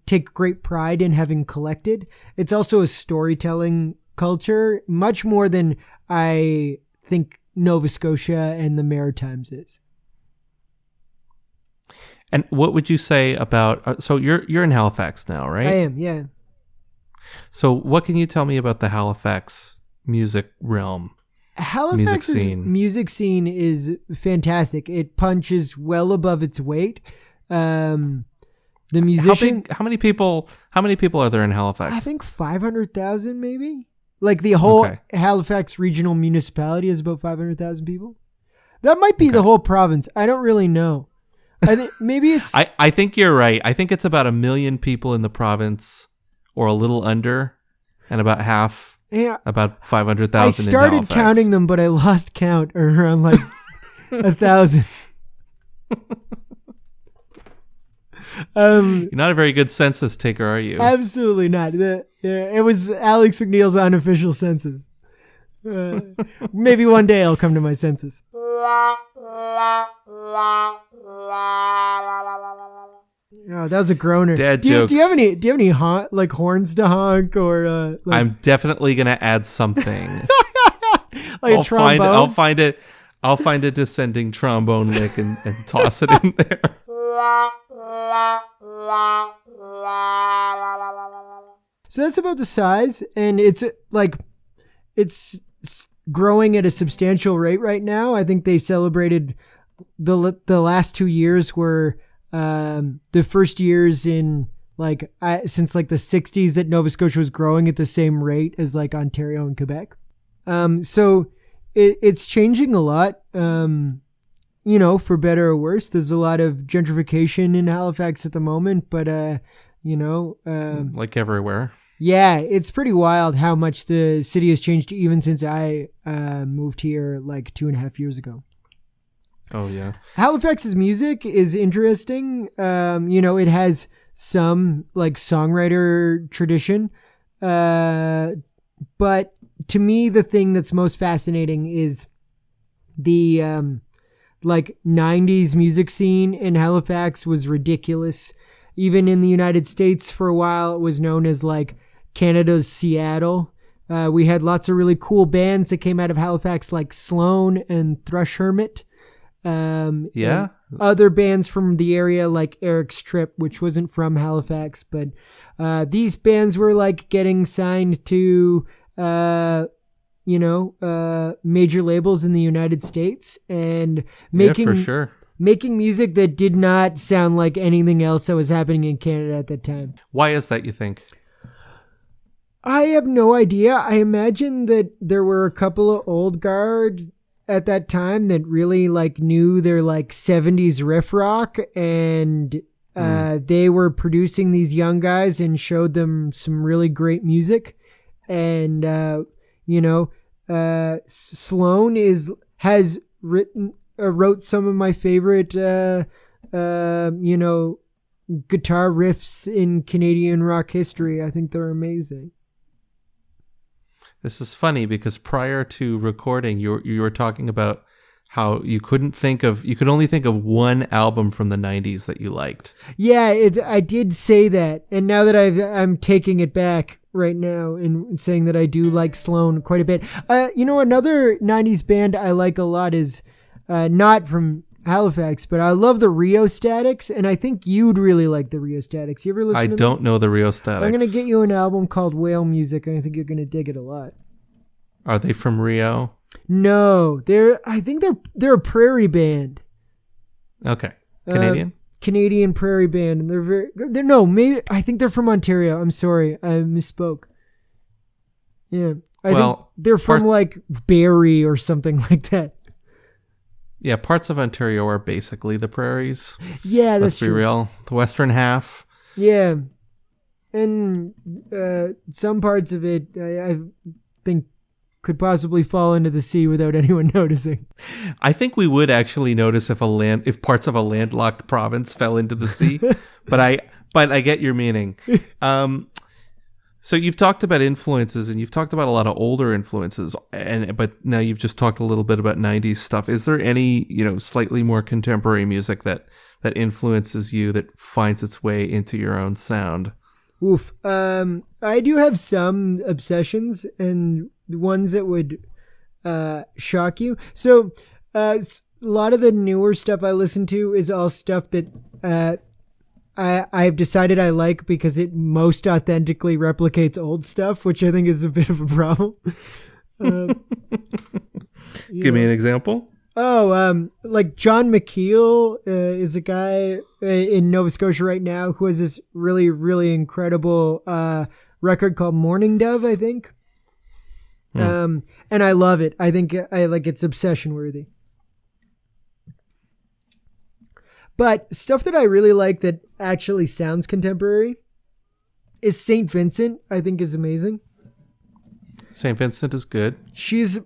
take great pride in having collected. It's also a storytelling culture, much more than I think Nova Scotia and the Maritimes is. And what would you say about? So you're in Halifax now, right? I am, yeah. So what can you tell me about the Halifax music realm? Halifax's music scene is fantastic. It punches well above its weight. The musician. How many people are there in Halifax? I think 500,000, maybe. Like the whole Halifax regional municipality is about 500,000 people. That might be the whole province. I don't really know. I think maybe it's. I think you're right. I think it's about 1 million people in the province, or a little under, and about half. Yeah, about 500,000. I started counting them, but I lost count around like 1,000. You're not a very good census taker, are you? Absolutely not. It was Alex MacNeil's unofficial census. Maybe one day I'll come to my census. Oh, that was a groaner. Dad jokes. Do you have any like horns to honk or? I'm definitely gonna add something. Like a trombone? I'll find a descending trombone lick and toss it in there. So that's about the size, and it's growing at a substantial rate right now. I think they celebrated the last 2 years were the first years in since like the 60s that Nova Scotia was growing at the same rate as like Ontario and Quebec. So it's changing a lot. For better or worse. There's a lot of gentrification in Halifax at the moment, but like everywhere. Yeah, it's pretty wild how much the city has changed even since I moved here like 2.5 years ago. Oh, yeah. Halifax's music is interesting. It has some like songwriter tradition. But to me, the thing that's most fascinating is the 90s music scene in Halifax was ridiculous. Even in the United States for a while, it was known as like Canada's Seattle. We had lots of really cool bands that came out of Halifax like Sloan and Thrush Hermit. Yeah. Other bands from the area like Eric's Trip, which wasn't from Halifax, but these bands were like getting signed to major labels in the United States and making music that did not sound like anything else that was happening in Canada at that time. Why is that, you think? I have no idea. I imagine that there were a couple of old guard at that time that really like knew their like 70s riff rock, and they were producing these young guys and showed them some really great music. And Sloan wrote some of my favorite guitar riffs in Canadian rock history. I think they're amazing. This is funny because prior to recording, you were talking about how you could only think of one album from the 90s that you liked. Yeah, I did say that, and now that I'm taking it back right now and saying that I do like Sloan quite a bit. Another 90s band I like a lot is not from Halifax, but I love the Rheostatics, and I think you'd really like the Rheostatics. You ever listen to them? I don't know the Rheostatics. I'm going to get you an album called Whale Music, and I think you're going to dig it a lot. Are they from Rio? No, I think they're a prairie band. Okay. Canadian? Canadian prairie band, and I think they're from Ontario. I'm sorry, I misspoke. Yeah. I think they're from like Barrie or something like that. Yeah, parts of Ontario are basically the prairies. Yeah, that's true. Let's be real. The western half. Yeah. And some parts of it, I think could possibly fall into the sea without anyone noticing. I think we would actually notice if parts of a landlocked province fell into the sea, but I get your meaning. So you've talked about influences, and you've talked about a lot of older influences, but now you've just talked a little bit about 90s stuff. Is there any, slightly more contemporary music that influences you, that finds its way into your own sound? Oof. I do have some obsessions, and ones that would shock you. So a lot of the newer stuff I listen to is all stuff that I've decided I like because it most authentically replicates old stuff, which I think is a bit of a problem. Give me an example. Like John McKeel is a guy in Nova Scotia right now who has this really, really incredible record called Morning Dove, I think. And I love it. I think it's obsession worthy. But stuff that I really like that actually sounds contemporary is St. Vincent. I think is amazing. St. Vincent is good. She's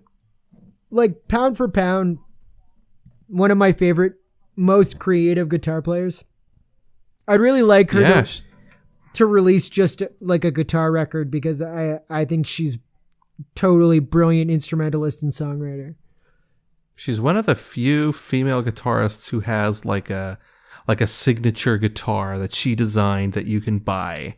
like pound for pound one of my favorite, most creative guitar players. I'd really like her to release just like a guitar record because I think she's totally brilliant instrumentalist and songwriter. She's one of the few female guitarists who has like a signature guitar that she designed that you can buy,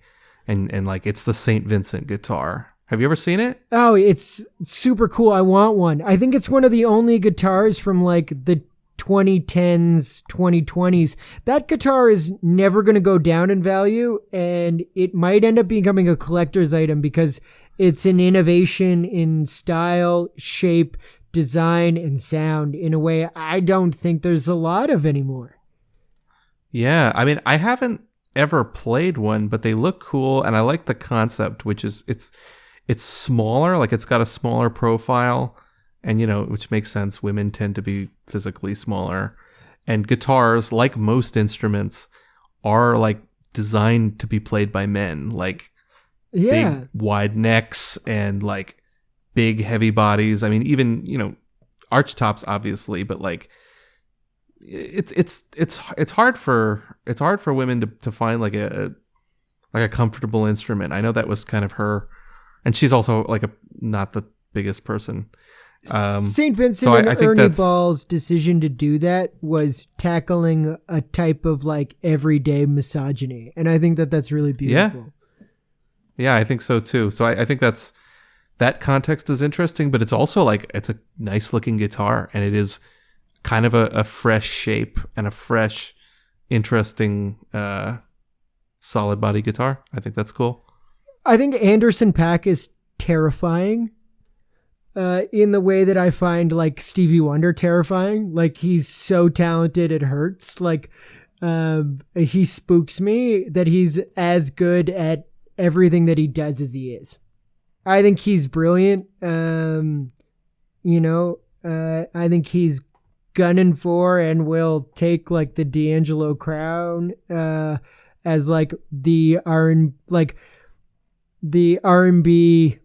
and like it's the St. Vincent guitar. Have you ever seen it? Oh, it's super cool. I want one. I think it's one of the only guitars from like the 2010s, 2020s. That guitar is never going to go down in value, and it might end up becoming a collector's item because it's an innovation in style, shape, design, and sound in a way I don't think there's a lot of anymore. Yeah, I mean, I haven't ever played one, but they look cool, and I like the concept, which is it's smaller, like it's got a smaller profile, and which makes sense. Women tend to be physically smaller, and guitars, like most instruments, are like designed to be played by men, like big wide necks and like big heavy bodies. I mean, even arch tops, obviously, but like it's hard for women to find like a comfortable instrument. I know that was kind of her, and she's also like not the biggest person. St. Vincent and Ernie Ball's decision to do that was tackling a type of like everyday misogyny, and I think that that's really beautiful. Yeah, I think so too. So I think that context is interesting, but it's also like it's a nice looking guitar, and it is kind of a fresh shape and a fresh, interesting, solid body guitar. I think that's cool. I think Anderson .Paak is terrifying in the way that I find like Stevie Wonder terrifying. Like he's so talented it hurts. Like he spooks me that he's as good at everything that he does as he is. I think he's brilliant. I think he's gunning for and will take like the D'Angelo crown as like the R&B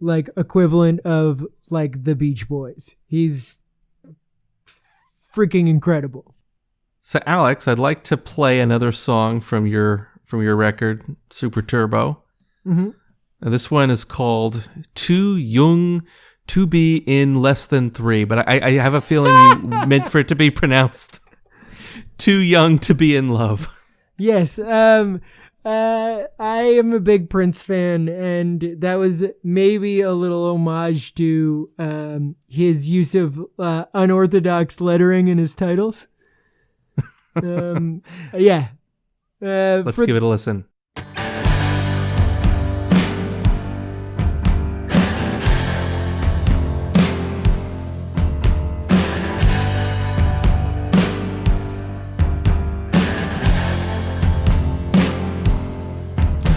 like equivalent of like the Beach Boys. He's freaking incredible. So Alex, I'd like to play another song from your record, Super Turbo. Mm-hmm. This one is called Too Young to Be in Less Than 3, but I have a feeling you meant for it to be pronounced Too Young to Be in Love. Yes, I am a big Prince fan, and that was maybe a little homage to his use of unorthodox lettering in his titles. Yeah. Let's give it a listen.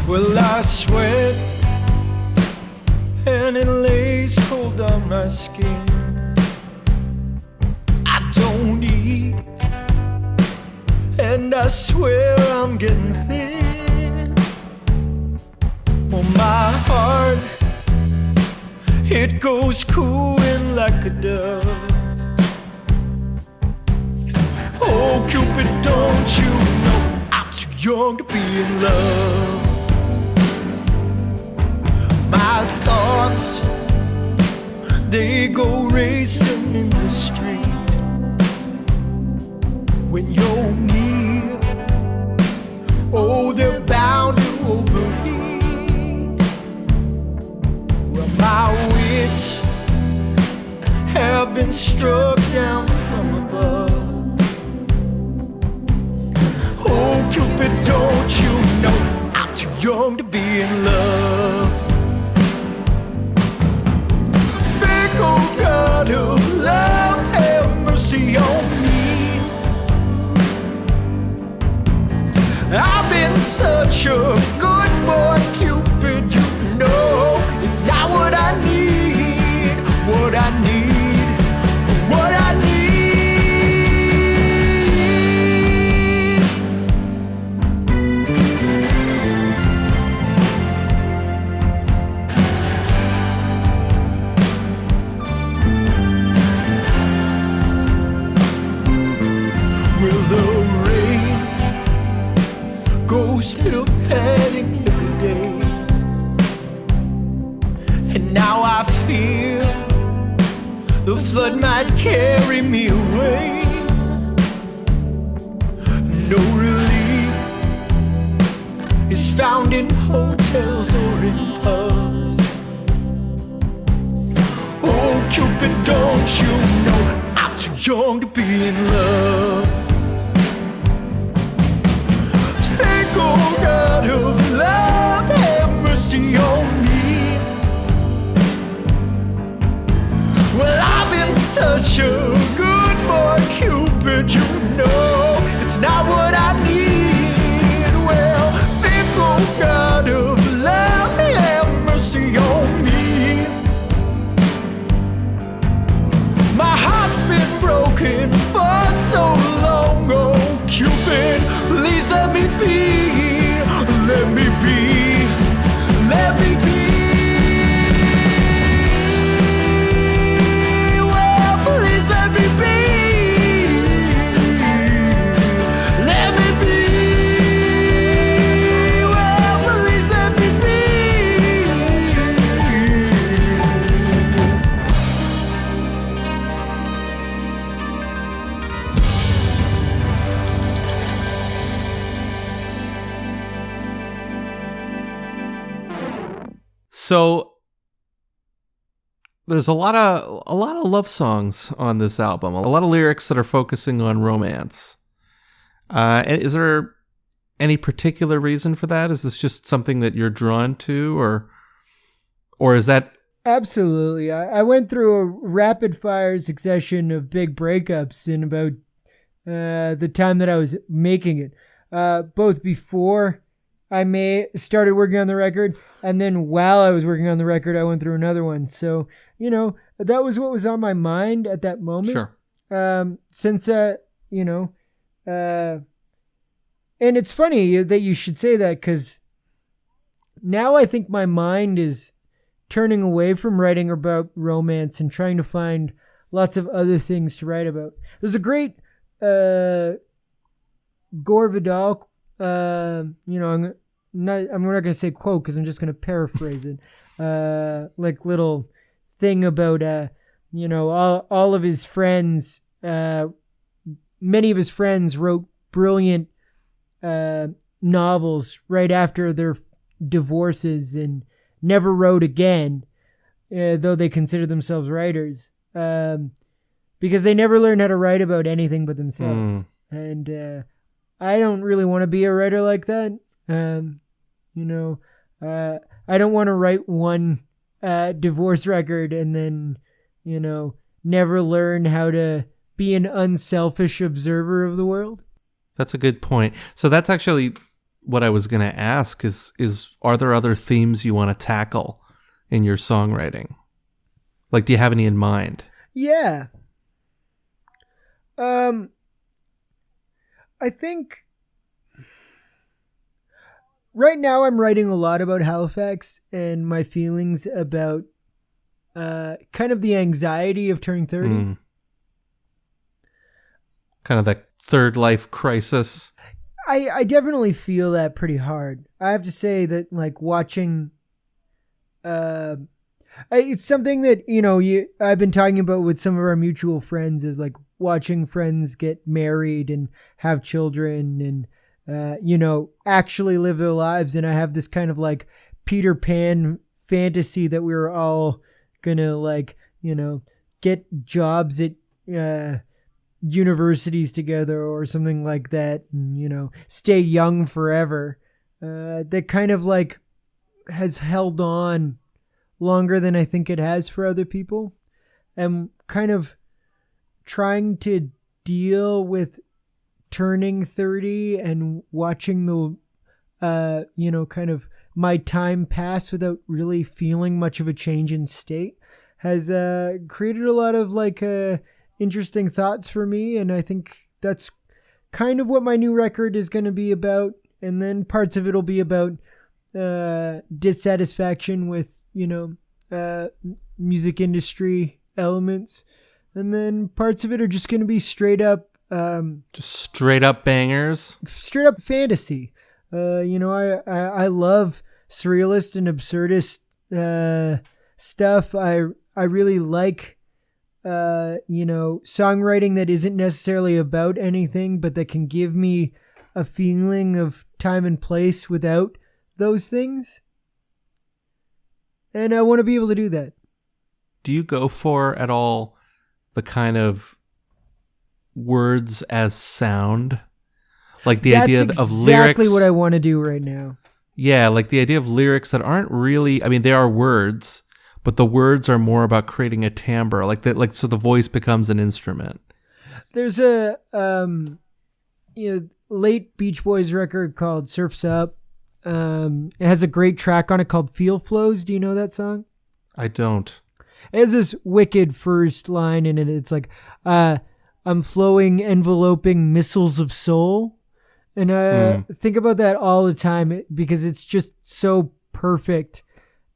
Well, I sweat and it lays cold on my skin. I don't eat and I swear I'm getting thin. Well, my heart, it goes cool in like a dove. Oh, Cupid, don't you know I'm too young to be in love? My thoughts, they go racing in the street. When you're near, oh, they're bound to overheat. Well, my wits have been struck down from above. Oh, Cupid, don't you know I'm too young to be in love? Fickle God of love, have mercy on me. I've been such a good boy, Cupid, you know it's not what I need, what I need, what I need. Will the rain goes pitter-patting every day, and now I fear the flood might carry me away. No relief is found in hotels or in pubs. Oh, Cupid, don't you know I'm too young to be in love? Oh, God of love, have mercy on me. Well, I've been such a good boy, Cupid, you know it's not what I need. Well, fickle God of love, have mercy on me. My heart's been broken for so long, oh, Cupid, please let me be. Let me be, let me be. Well, please let me be. Let me be. Well, please let me be. So there's a lot of love songs on this album. A lot of lyrics that are focusing on romance. Is there any particular reason for that? Is this just something that you're drawn to, or is that? Absolutely. I went through a rapid fire succession of big breakups in about the time that I was making it. Both before I started working on the record, and then while I was working on the record, I went through another one. So, that was what was on my mind at that moment. Sure. Since, and it's funny that you should say that, because now I think my mind is turning away from writing about romance and trying to find lots of other things to write about. There's a great Gore Vidal, I'm not going to say quote because I'm just going to paraphrase it. Like little thing about, all of his friends, many of his friends wrote brilliant novels right after their divorces and never wrote again, though they consider themselves writers, because they never learned how to write about anything but themselves. And I don't really want to be a writer like that. I don't want to write one divorce record and then, never learn how to be an unselfish observer of the world. That's a good point. So that's actually what I was going to ask is are there other themes you want to tackle in your songwriting? Like, do you have any in mind? Yeah. I think right now I'm writing a lot about Halifax and my feelings about kind of the anxiety of turning 30. Kind of that third life crisis. I definitely feel that pretty hard. I have to say that, like, watching, it's something that, I've been talking about with some of our mutual friends, of like watching friends get married and have children and, actually live their lives. And I have this kind of like Peter Pan fantasy that we were all gonna, like, get jobs at, universities together or something like that, and stay young forever. That kind of like has held on longer than I think it has for other people. I'm kind of trying to deal with turning 30 and watching the kind of my time pass without really feeling much of a change in state has created a lot of like interesting thoughts for me, and I think that's kind of what my new record is going to be about. And then parts of it will be about dissatisfaction with music industry elements, and then parts of it are just going to be straight up just straight up bangers, straight up fantasy. I love surrealist and absurdist stuff. I really like songwriting that isn't necessarily about anything, but that can give me a feeling of time and place without those things. And I want to be able to do that. Do you go for at all the kind of words as sound? Like the idea of lyrics? That's exactly what I want to do right now. Yeah, like the idea of lyrics that aren't really, I mean, they are words, but the words are more about creating a timbre, like that, like so the voice becomes an instrument. There's a late Beach Boys record called Surf's Up. It has a great track on it called Feel Flows. Do you know that song? I don't. It has this wicked first line in it. It's like, I'm flowing, enveloping missiles of soul. And I think about that all the time because it's just so perfect.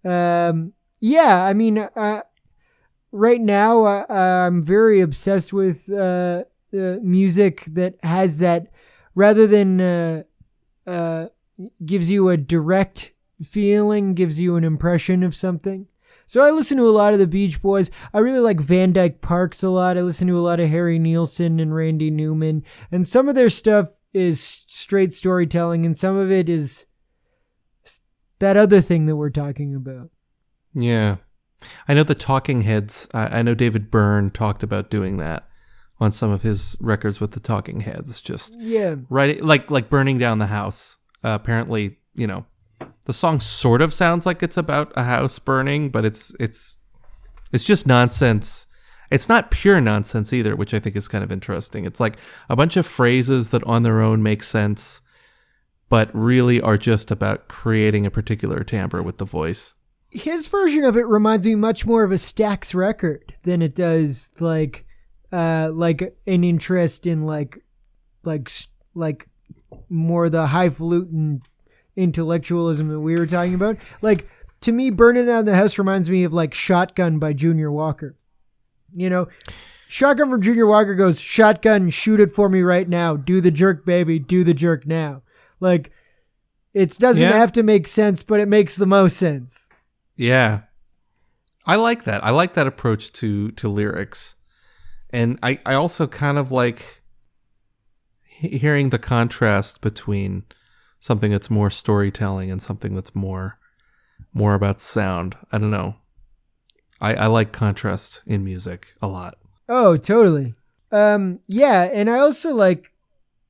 Yeah, I mean, right now I'm very obsessed with music that has that, rather than gives you a direct feeling, gives you an impression of something. So I listen to a lot of the Beach Boys. I really like Van Dyke Parks a lot. I listen to a lot of Harry Nilsson and Randy Newman. And some of their stuff is straight storytelling, and some of it is that other thing that we're talking about. Yeah. I know the Talking Heads, I know David Byrne talked about doing that on some of his records with the Talking Heads. Just right, like Burning Down the House. Apparently, the song sort of sounds like it's about a house burning, but it's just nonsense. It's not pure nonsense either, which I think is kind of interesting. It's like a bunch of phrases that on their own make sense, but really are just about creating a particular timbre with the voice. His version of it reminds me much more of a Stax record than it does like an interest in like more the highfalutin intellectualism that we were talking about. Like, to me, Burning Down the House reminds me of like Shotgun by Junior Walker. Shotgun from Junior Walker goes, shotgun, shoot it for me right now. Do the jerk, baby. Do the jerk now. Like, it doesn't have to make sense, but it makes the most sense. Yeah. I like that. I like that approach to lyrics. And I also kind of like hearing the contrast between something that's more storytelling and something that's more about sound. I don't know. I like contrast in music a lot. Oh, totally. Yeah, and I also like,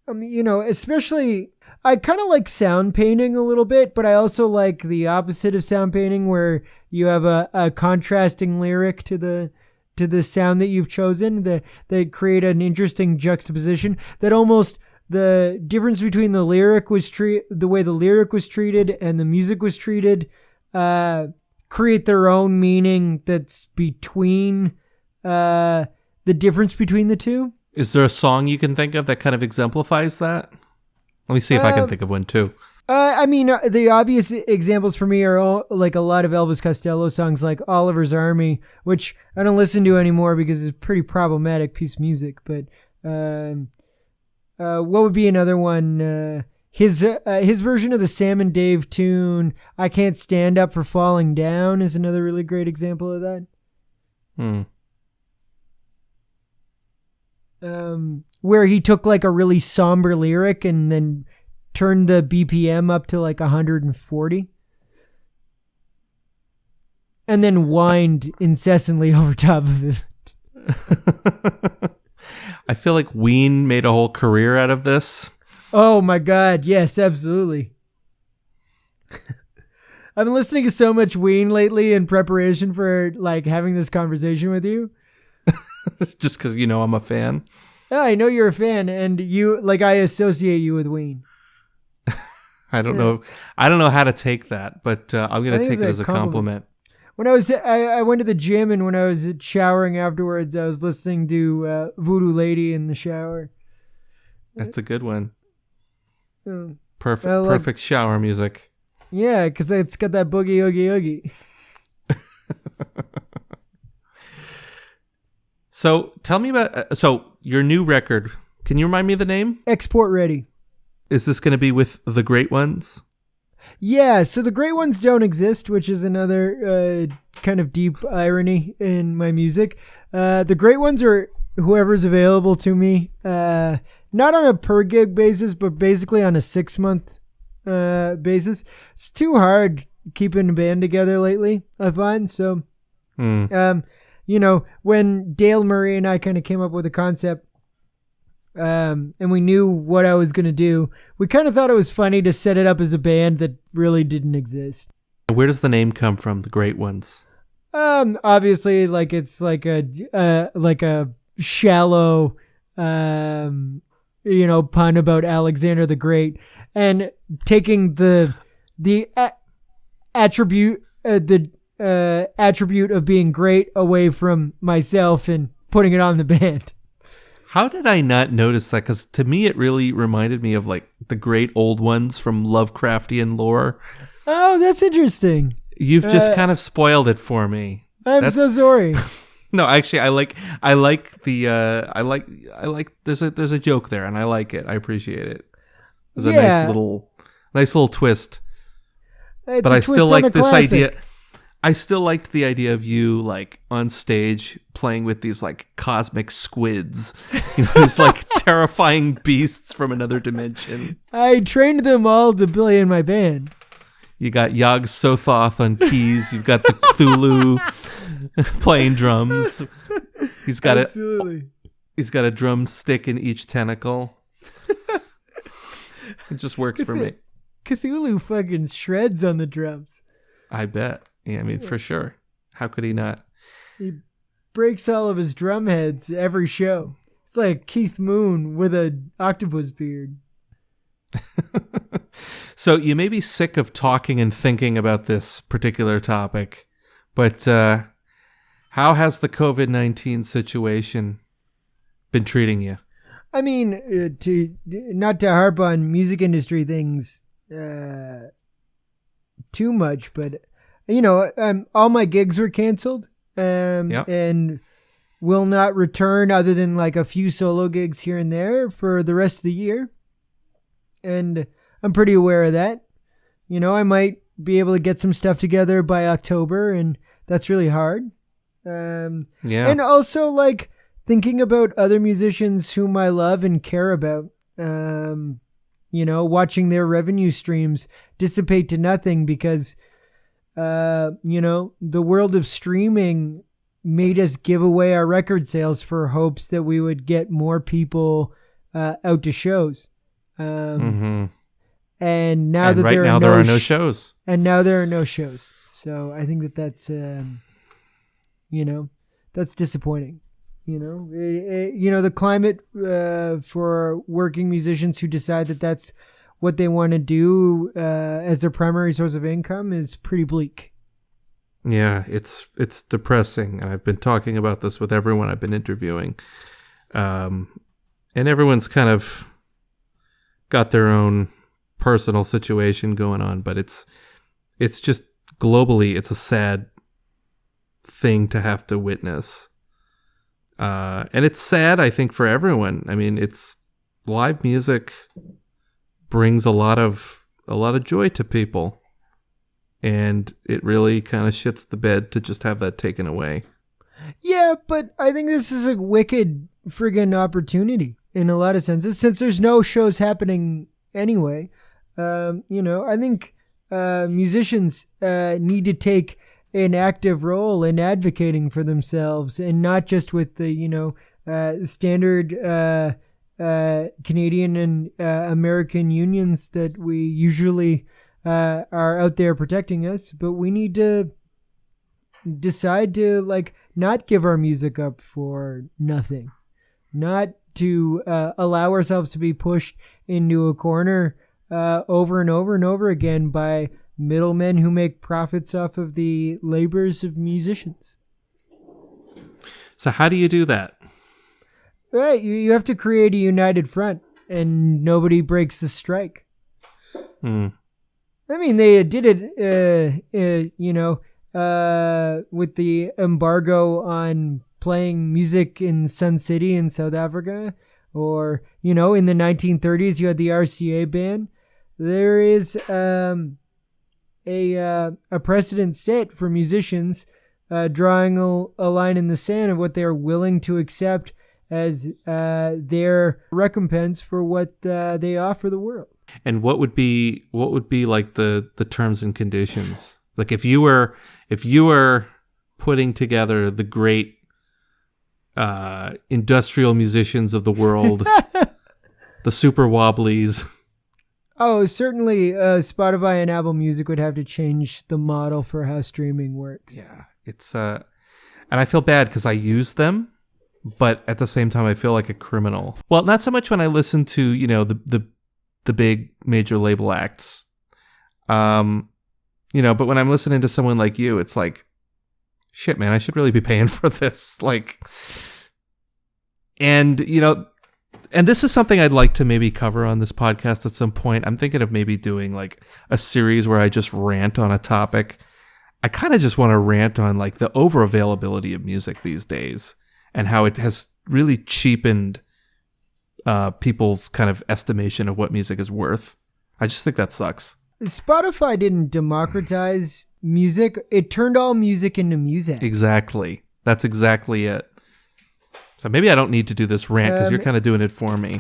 especially, I kind of like sound painting a little bit, but I also like the opposite of sound painting, where you have a contrasting lyric to the sound that you've chosen, that create an interesting juxtaposition, that almost the difference between the way the lyric was treated and the music was treated, create their own meaning that's between the difference between the two. Is there a song you can think of that kind of exemplifies that? Let me see if I can think of one too. I mean, the obvious examples for me are like a lot of Elvis Costello songs, like Oliver's Army, which I don't listen to anymore because it's a pretty problematic piece of music. But what would be another one? His version of the Sam and Dave tune, "I Can't Stand Up for Falling Down," is another really great example of that. Where he took like a really somber lyric and then turned the BPM up to like 140 and then whined incessantly over top of it. I feel like Ween made a whole career out of this. Oh my God. Yes, absolutely. I've been listening to so much Ween lately in preparation for like having this conversation with you. Just because I'm a fan. Yeah, I know you're a fan, and I associate you with Ween. I don't know how to take that, but I'm going to take it as a compliment. When I went to the gym, and when I was showering afterwards, I was listening to Voodoo Lady in the shower. That's a good one. Mm. Perfect shower music. Yeah, because it's got that boogie oogie oogie. So tell me about your new record. Can you remind me of the name? Export Ready. Is this going to be with the Great Ones? Yeah, so the Great Ones don't exist, which is another kind of deep irony in my music. The Great Ones are whoever's available to me, not on a per gig basis, but basically on a 6-month basis. It's too hard keeping a band together lately, I find. So, when Dale Murray and I kind of came up with a concept, and we knew what I was going to do, we kind of thought it was funny to set it up as a band that really didn't exist. Where does the name come from, the Great Ones? Obviously, like it's like a shallow, pun about Alexander the Great, and taking the attribute of being great away from myself and putting it on the band. How did I not notice that? Because to me, it really reminded me of like the great old ones from Lovecraftian lore. Oh, that's interesting. You've just kind of spoiled it for me. I'm so sorry. No, actually, I like there's a joke there, and I like it. I appreciate it. There's a nice little twist. But I still like this idea. I still liked the idea of you like on stage playing with these like cosmic squids, these like terrifying beasts from another dimension. I trained them all to play in my band. You got Yog Sothoth on keys. You've got the Cthulhu playing drums. He's got a drumstick in each tentacle. It just works for me. Cthulhu fucking shreds on the drums. I bet. Yeah, I mean, for sure. How could he not? He breaks all of his drum heads every show. It's like Keith Moon with an octopus beard. So you may be sick of talking and thinking about this particular topic, but how has the COVID-19 situation been treating you? I mean, not to harp on music industry things too much, but all my gigs were canceled and will not return other than like a few solo gigs here and there for the rest of the year. And I'm pretty aware of that. I might be able to get some stuff together by October, and that's really hard. And also like thinking about other musicians whom I love and care about, watching their revenue streams dissipate to nothing because the world of streaming made us give away our record sales for hopes that we would get more people out to shows. And now there are no shows. And now there are no shows. So I think that's that's disappointing. The climate for working musicians who decide that that's what they want to do as their primary source of income is pretty bleak. Yeah, it's depressing, and I've been talking about this with everyone I've been interviewing, and everyone's kind of got their own personal situation going on, but it's just globally, it's a sad thing to have to witness. And it's sad, I think, for everyone. I mean, it's live music brings a lot of joy to people, and it really kind of shits the bed to just have that taken away. Yeah, but I think this is a wicked friggin' opportunity in a lot of senses, since there's no shows happening anyway. I think musicians need to take an active role in advocating for themselves, and not just with the standard Canadian and American unions that we usually are out there protecting us, but we need to decide to not give our music up for nothing, not to allow ourselves to be pushed into a corner over and over and over again by middlemen who make profits off of the labors of musicians. So how do you do that? Right, you have to create a united front, and nobody breaks the strike. I mean, they did it, with the embargo on playing music in Sun City in South Africa, or, in the 1930s, you had the RCA ban. There is a precedent set for musicians drawing a line in the sand of what they're willing to accept as their recompense for what they offer the world. And what would be like the terms and conditions? Like if you were putting together the great industrial musicians of the world, the Super Wobblies. Oh, certainly Spotify and Apple Music would have to change the model for how streaming works. Yeah, it's and I feel bad because I use them, but at the same time I feel like a criminal. Well, not so much when I listen to, the big major label acts. But when I'm listening to someone like you, it's like, shit, man, I should really be paying for this. And this is something I'd like to maybe cover on this podcast at some point. I'm thinking of maybe doing a series where I just rant on a topic. I kind of just want to rant on the over availability of music these days and how it has really cheapened people's kind of estimation of what music is worth. I just think that sucks. Spotify didn't democratize music. It turned all music into music. Exactly. That's exactly it. So maybe I don't need to do this rant because you're kind of doing it for me.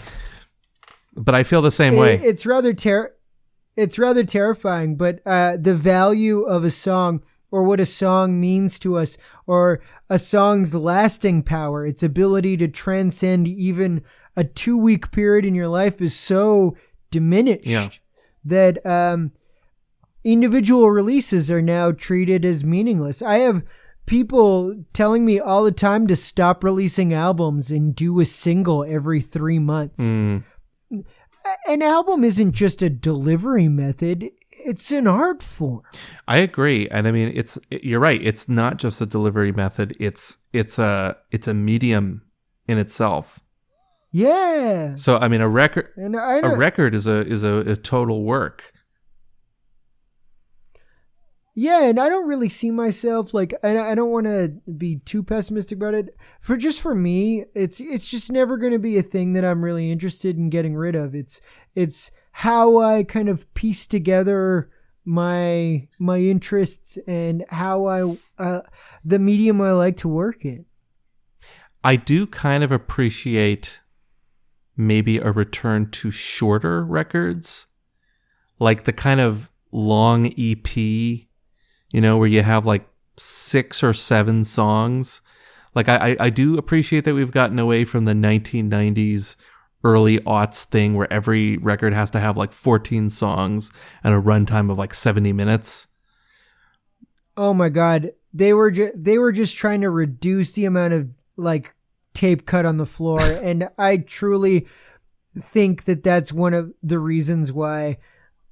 But I feel the same way. It's rather terrifying, but the value of a song, or what a song means to us, or a song's lasting power, its ability to transcend even a 2-week period in your life, is so diminished that individual releases are now treated as meaningless. I have people telling me all the time to stop releasing albums and do a single every 3 months. An album isn't just a delivery method. It's an art form. I agree. And I mean, you're right. It's not just a delivery method. It's a medium in itself. Yeah. So, I mean, a record is a total work. Yeah, and I don't really see myself I don't want to be too pessimistic about it. For me, it's just never going to be a thing that I'm really interested in getting rid of. It's how I kind of piece together my interests and how the medium I like to work in. I do kind of appreciate maybe a return to shorter records, like the kind of long EP. Where you have 6 or 7 songs. I do appreciate that we've gotten away from the 1990s, early aughts thing where every record has to have 14 songs and a runtime of 70 minutes. Oh my God. They were just trying to reduce the amount of tape cut on the floor. And I truly think that that's one of the reasons why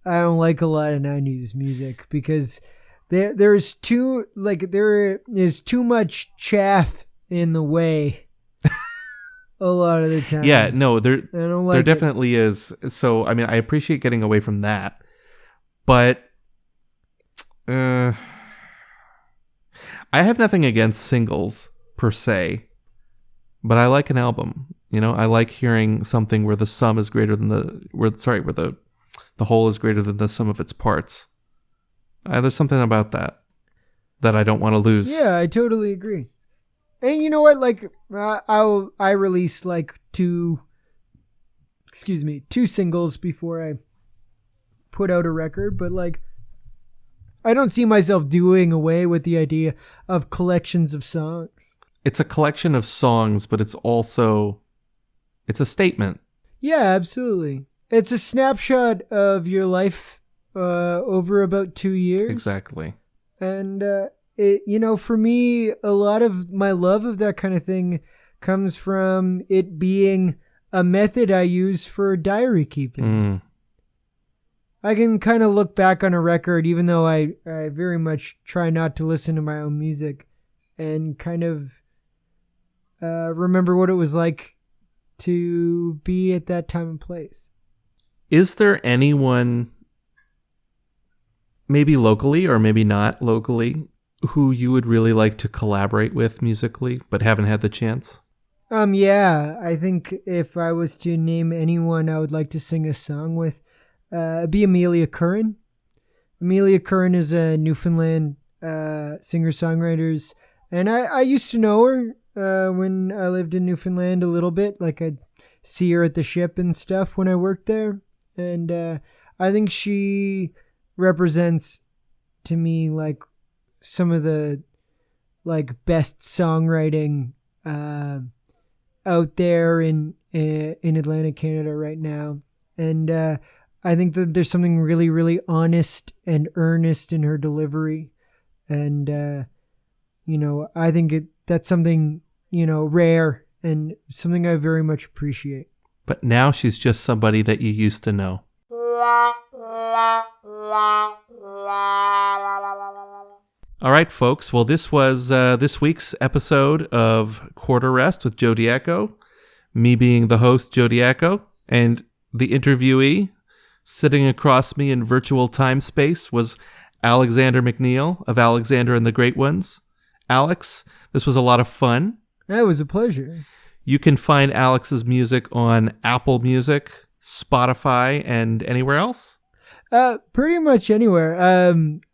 I don't like a lot of 90s music, because there is too much chaff in the way. a lot of the time. Yeah, no, I don't like there it. definitely is. So, I mean, I appreciate getting away from that, but I have nothing against singles per se, but I like an album. I like hearing something where the sum is greater than where the whole is greater than the sum of its parts. There's something about that I don't want to lose. Yeah, I totally agree. And you know what? Like, I released like two singles before I put out a record, but like, I don't see myself doing away with the idea of collections of songs. It's a collection of songs, but it's a statement. Yeah, absolutely. It's a snapshot of your life over about 2 years. Exactly. And for me, a lot of my love of that kind of thing comes from it being a method I use for diary keeping. I can kind of look back on a record, even though I very much try not to listen to my own music, and kind of remember what it was like to be at that time and place. Is there anyone, maybe locally or maybe not locally, who you would really like to collaborate with musically, but haven't had the chance? Yeah, I think if I was to name anyone I would like to sing a song with, it'd be Amelia Curran. Amelia Curran is a Newfoundland singer-songwriter, and I used to know her when I lived in Newfoundland a little bit. Like, I'd see her at the ship and stuff when I worked there, and I think she represents to me like some of the like best songwriting out there in Atlantic Canada right now, and I think that there's something really, really honest and earnest in her delivery. And, I think that's something, rare and something I very much appreciate. But now she's just somebody that you used to know. All right, folks. Well, this was this week's episode of Quarter Rest with Joe Diaco. Me being the host, Joe Diaco, and the interviewee sitting across me in virtual time space was Alexander MacNeil of Alexander and the Great Ones. Alex, this was a lot of fun. That was a pleasure. You can find Alex's music on Apple Music, Spotify, and anywhere else? Pretty much anywhere.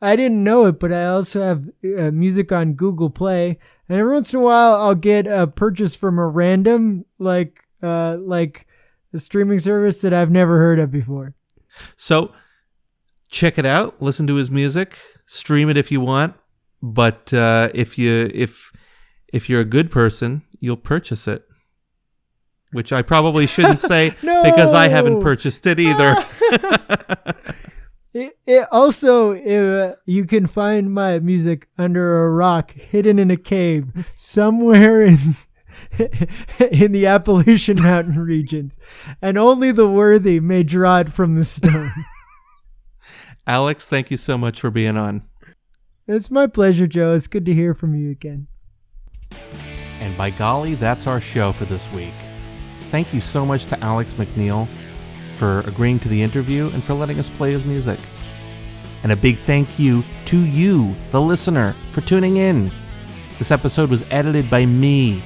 I didn't know it, but I also have music on Google Play, and every once in a while I'll get a purchase from a random like a streaming service that I've never heard of before. So check it out, listen to his music, stream it if you want, but if you're a good person, you'll purchase it. Which I probably shouldn't say No! Because I haven't purchased it either. You can find my music under a rock, hidden in a cave, somewhere in the Appalachian Mountain regions, and only the worthy may draw it from the stone. Alex, thank you so much for being on. It's my pleasure, Joe. It's good to hear from you again. And by golly, that's our show for this week. Thank you so much to Alex MacNeil for agreeing to the interview and for letting us play his music. And a big thank you to you, the listener, for tuning in. This episode was edited by me,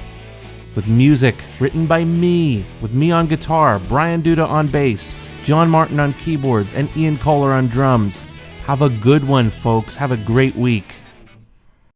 with music written by me, with me on guitar, Brian Duda on bass, John Martin on keyboards, and Ian Kohler on drums. Have a good one, folks. Have a great week.